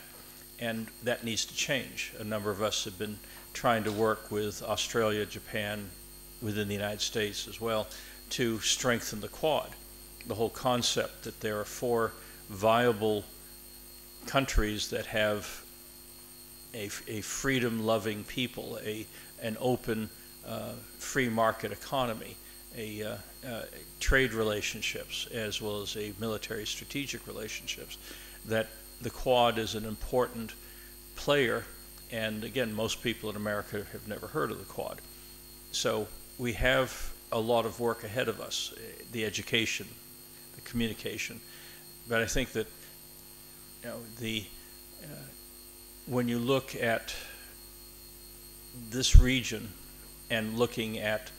And that needs to change. A number of us have been trying to work with Australia, Japan, within the United States as well, to strengthen the Quad. The whole concept that there are 4 viable countries that have a freedom-loving people, an open, free market economy, trade relationships, as well as a military strategic relationships, that the Quad is an important player. And again, most people in America have never heard of the Quad. So we have a lot of work ahead of us, the education, the communication. But I think that when you look at this region and looking at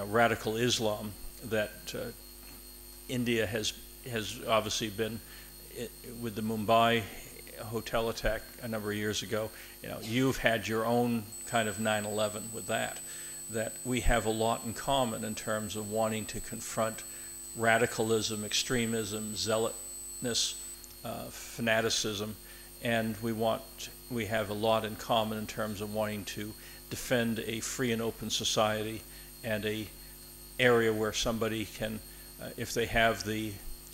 radical Islam, that India has obviously been, with the Mumbai hotel attack a number of years ago, you've had your own kind of 9/11 with that we have a lot in common in terms of wanting to confront radicalism, extremism, zealotness, fanaticism, and we have a lot in common in terms of wanting to defend a free and open society and a area where somebody can, if they have the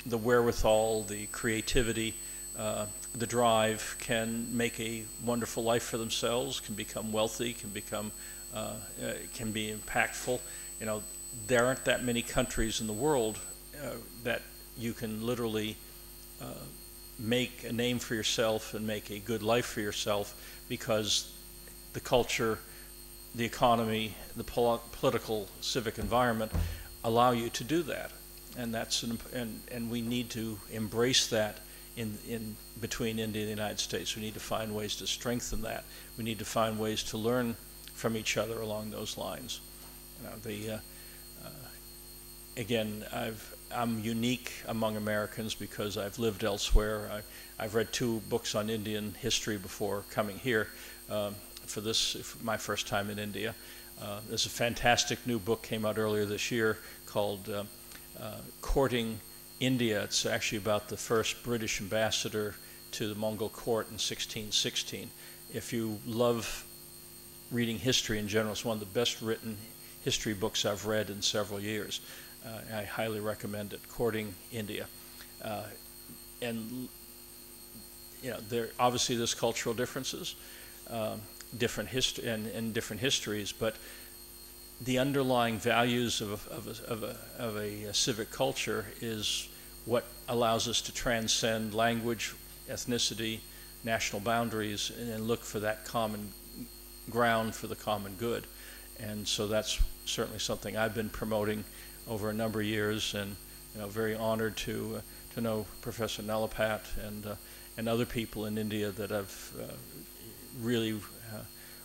wherewithal, the creativity, the drive, can make a wonderful life for themselves, can become wealthy, can be impactful. There aren't that many countries in the world that you can literally make a name for yourself and make a good life for yourself, because the culture, the economy, the political, civic environment allow you to do that. And and we need to embrace that in between India and the United States. We need to find ways to strengthen that. We need to find ways to learn from each other along those lines. Again, I'm unique among Americans because I've lived elsewhere. I've read 2 books on Indian history before coming here for my first time in India. There's a fantastic new book came out earlier this year called Courting India. It's actually about the first British ambassador to the Mongol court in 1616. If you love reading history in general, it's one of the best written history books I've read in several years. I highly recommend it, Courting India. And obviously there's cultural differences, different history and different histories, but the underlying values of a civic culture is what allows us to transcend language, ethnicity, national boundaries, and look for that common ground for the common good. And so that's certainly something I've been promoting over a number of years, and very honored to know Professor Nalapat and other people in India that I've really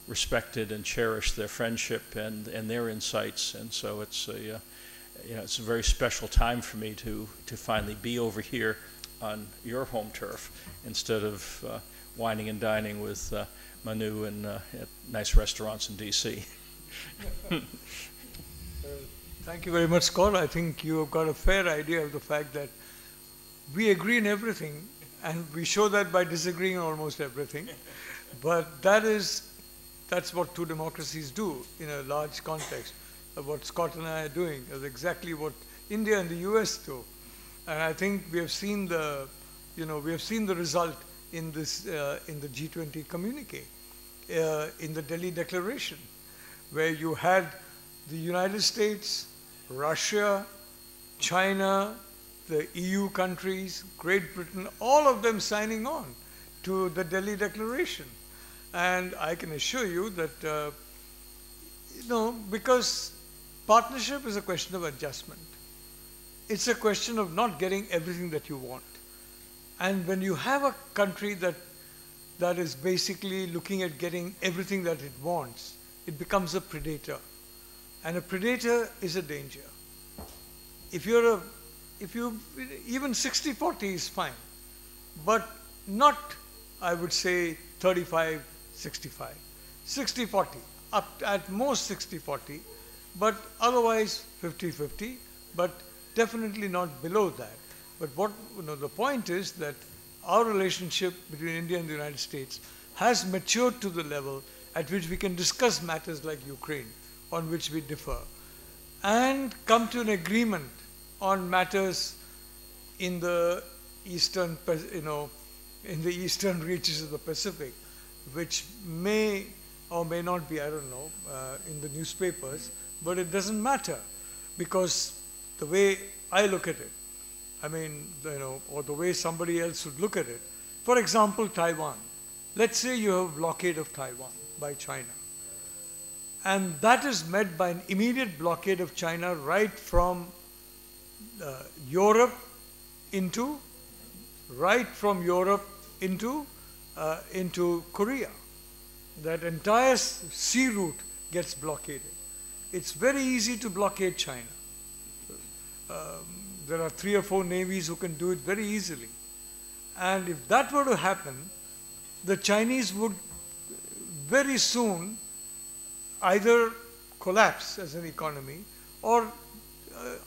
respected and cherished their friendship and their insights. And so it's a very special time for me to finally be over here on your home turf instead of wining and dining with Manu and at nice restaurants in D.C. Thank you very much, Scott. I think you have got a fair idea of the fact that we agree in everything, and we show that by disagreeing on almost everything. But that's what two democracies do in a large context. What Scott and I are doing is exactly what India and the US do. And I think we have seen the result in this in the G20 communique, in the Delhi Declaration, where you had the United States, Russia, China, the EU countries, Great Britain, all of them signing on to the Delhi Declaration. And I can assure you that, because partnership is a question of adjustment. It's a question of not getting everything that you want. And when you have a country that is basically looking at getting everything that it wants, it becomes a predator. And a predator is a danger. Even 60-40 is fine, but not, I would say, 35-65. 60-40, up at most 60-40, but otherwise 50-50, but definitely not below that. But the point is that our relationship between India and the United States has matured to the level at which we can discuss matters like Ukraine, on which we differ, and come to an agreement on matters in the eastern, in the eastern reaches of the Pacific, which may or may not be, I don't know, in the newspapers, but it doesn't matter, because the way I look at it, or the way somebody else would look at it. For example, Taiwan. Let's say you have blockade of Taiwan by China. And that is met by an immediate blockade of China right from Europe into Korea. That entire sea route gets blockaded. It's very easy to blockade China. There are 3 or 4 navies who can do it very easily. And if that were to happen, the Chinese would very soon either collapse as an economy or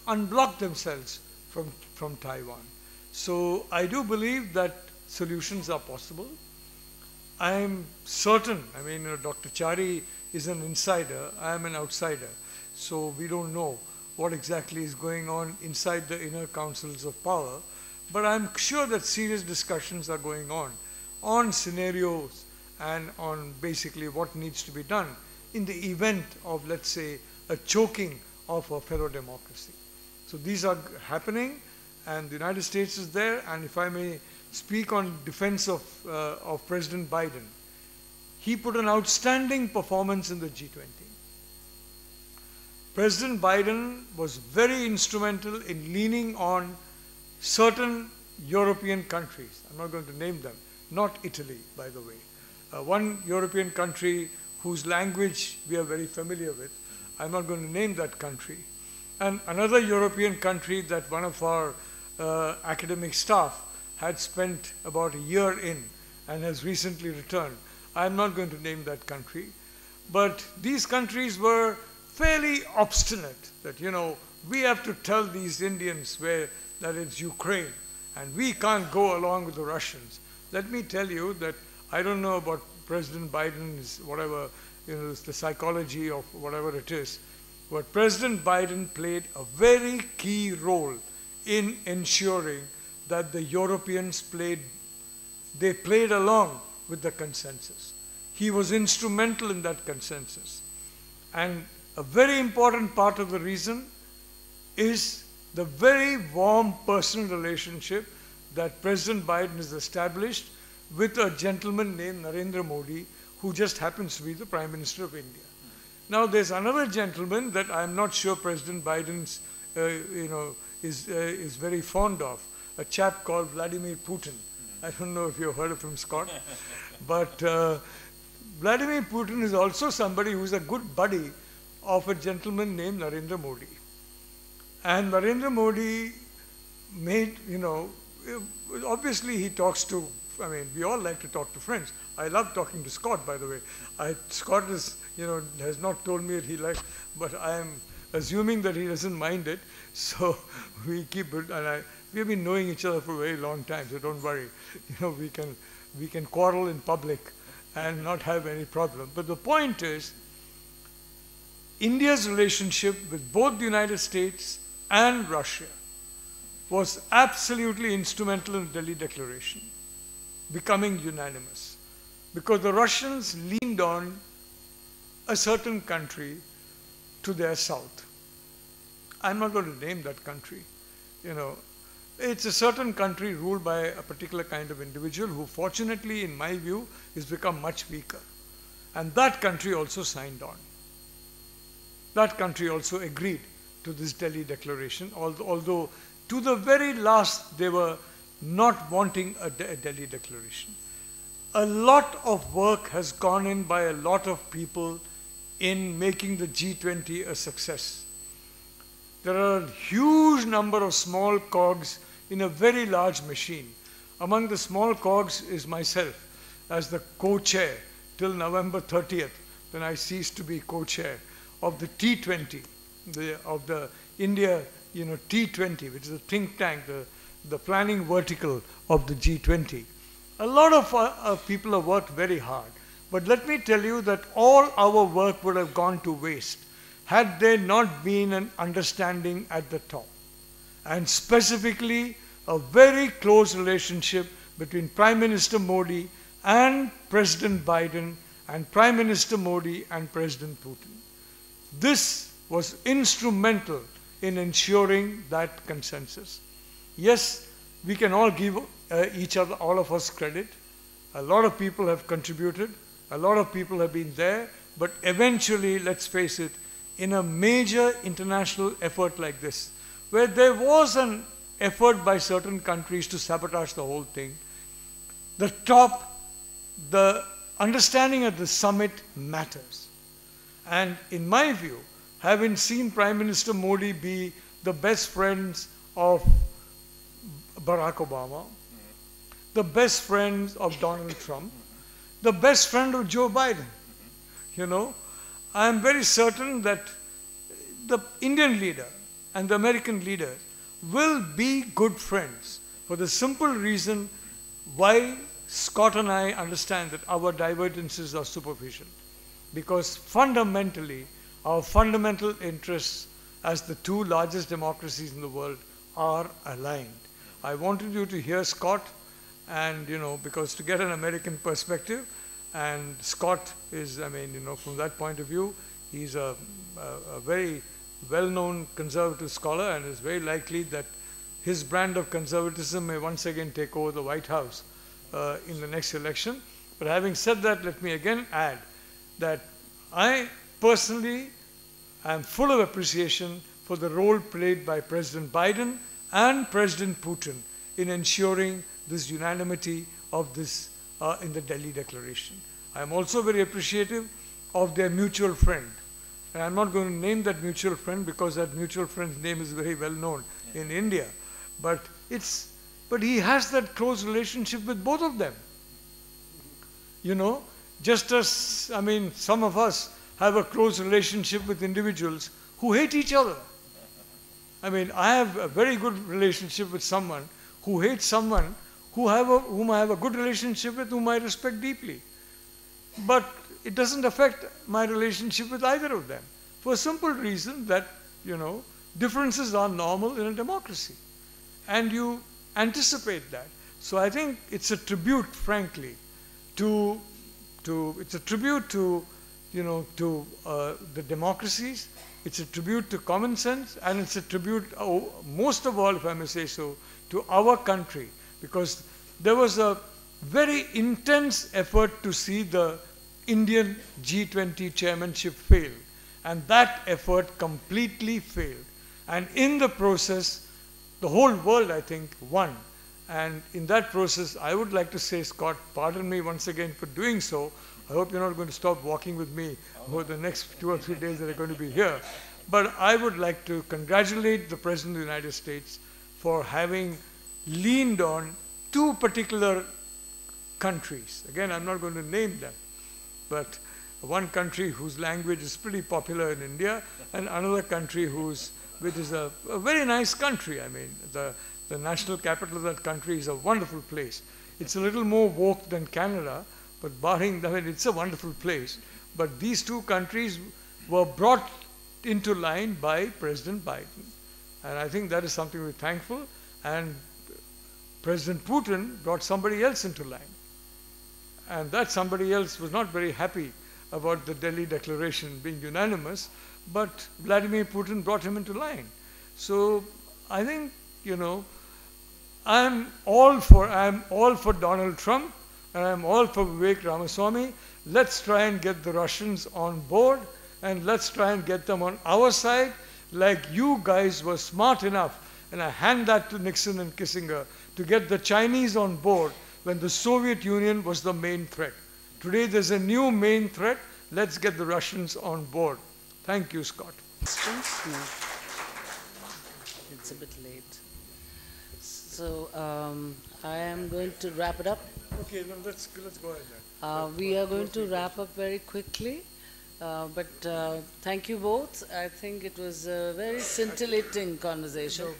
unblock themselves from Taiwan. So I do believe that solutions are possible. I am certain, Dr. Chari is an insider, I am an outsider, so we don't know what exactly is going on inside the inner councils of power, but I'm sure that serious discussions are going on scenarios and on basically what needs to be done in the event of, let's say, a choking of a fellow democracy. So these are happening, and the United States is there, and if I may speak on defense of President Biden, he put an outstanding performance in the G20. President Biden was very instrumental in leaning on certain European countries. I'm not going to name them, not Italy, by the way. One European country whose language we are very familiar with. I'm not going to name that country. And another European country that one of our academic staff had spent about a year in and has recently returned. I'm not going to name that country. But these countries were fairly obstinate that, we have to tell these Indians that it's Ukraine and we can't go along with the Russians. Let me tell you that I don't know about President Biden's whatever, the psychology of whatever it is, but President Biden played a very key role in ensuring that the Europeans played along with the consensus. He was instrumental in that consensus. And a very important part of the reason is the very warm personal relationship that President Biden has established with a gentleman named Narendra Modi, who just happens to be the Prime Minister of India. Now, there's another gentleman that I'm not sure President Biden is very fond of, a chap called Vladimir Putin. I don't know if you've heard of him, Scott, but Vladimir Putin is also somebody who's a good buddy of a gentleman named Narendra Modi. And Narendra Modi made, obviously he talks to, I mean, we all like to talk to friends. I love talking to Scott, by the way. Scott is, has not told me that he likes, but I am assuming that he doesn't mind it. So we keep it, and we've been knowing each other for a very long time, so don't worry. We can quarrel in public and not have any problem. But the point is, India's relationship with both the United States and Russia was absolutely instrumental in the Delhi Declaration becoming unanimous, because the Russians leaned on a certain country to their south. I'm not going to name that country. It's a certain country ruled by a particular kind of individual who, fortunately, in my view, has become much weaker. And that country also signed on. That country also agreed to this Delhi Declaration, although to the very last they were not wanting a Delhi Declaration. A lot of work has gone in by a lot of people in making the G20 a success. There are a huge number of small cogs in a very large machine. Among the small cogs is myself as the co-chair till November 30th, when I ceased to be co-chair of the T20, of the India T20, which is a think tank, the planning vertical of the G20. A lot of people have worked very hard. But let me tell you that all our work would have gone to waste had there not been an understanding at the top. And specifically, a very close relationship between Prime Minister Modi and President Biden, and Prime Minister Modi and President Putin. This was instrumental in ensuring that consensus. Yes, we can all give each other, all of us, credit. A lot of people have contributed. A lot of people have been there. But eventually, let's face it, in a major international effort like this, where there was an effort by certain countries to sabotage the whole thing, the understanding at the summit matters. And in my view, having seen Prime Minister Modi be the best friends of Barack Obama, the best friends of Donald Trump, the best friend of Joe Biden, I am very certain that the Indian leader and the American leader will be good friends for the simple reason why Scott and I understand that our divergences are superficial. Because fundamentally, our fundamental interests as the two largest democracies in the world are aligned. I wanted you to hear Scott, and because to get an American perspective, and Scott is, from that point of view, he's a very well-known conservative scholar, and it's very likely that his brand of conservatism may once again take over the White House in the next election. But having said that, let me again add that I personally am full of appreciation for the role played by President Biden and President Putin in ensuring this unanimity of this in the Delhi Declaration. I am also very appreciative of their mutual friend. And I'm not going to name that mutual friend because that mutual friend's name is very well known in India. But he has that close relationship with both of them. Just as, some of us have a close relationship with individuals who hate each other. I have a very good relationship with someone who hates someone whom I have a good relationship with, whom I respect deeply. But it doesn't affect my relationship with either of them, for a simple reason that, differences are normal in a democracy. And you anticipate that. So I think it's a tribute, frankly, it's a tribute to the democracies, it's a tribute to common sense, and it's a tribute, most of all, if I may say so, to our country, because there was a very intense effort to see the Indian G20 chairmanship fail, and that effort completely failed. And in the process, the whole world, I think, won. And in that process, I would like to say, Scott, pardon me once again for doing so. I hope you're not going to stop walking with me over the next 2 or 3 days that are going to be here. But I would like to congratulate the President of the United States for having leaned on two particular countries. Again, I'm not going to name them, but one country whose language is pretty popular in India, and another country which is a very nice country. I mean, the national capital of that country is a wonderful place. It's a little more woke than Canada, but barring, I mean, it's a wonderful place. But these two countries were brought into line by President Biden. And I think that is something we're thankful. And President Putin brought somebody else into line. And that somebody else was not very happy about the Delhi Declaration being unanimous, but Vladimir Putin brought him into line. So I think, you know, I'm all for Donald Trump, and I'm all for Vivek Ramaswamy. Let's try and get the Russians on board, and let's try and get them on our side, like you guys were smart enough, and I hand that to Nixon and Kissinger, to get the Chinese on board when the Soviet Union was the main threat. Today there's a new main threat. Let's get the Russians on board. Thank you, Scott. Questions? No. It's a bit late. So I am going to wrap it up. Okay, then let's go ahead then. We are going to wrap up very quickly, but thank you both. I think it was a very scintillating conversation. So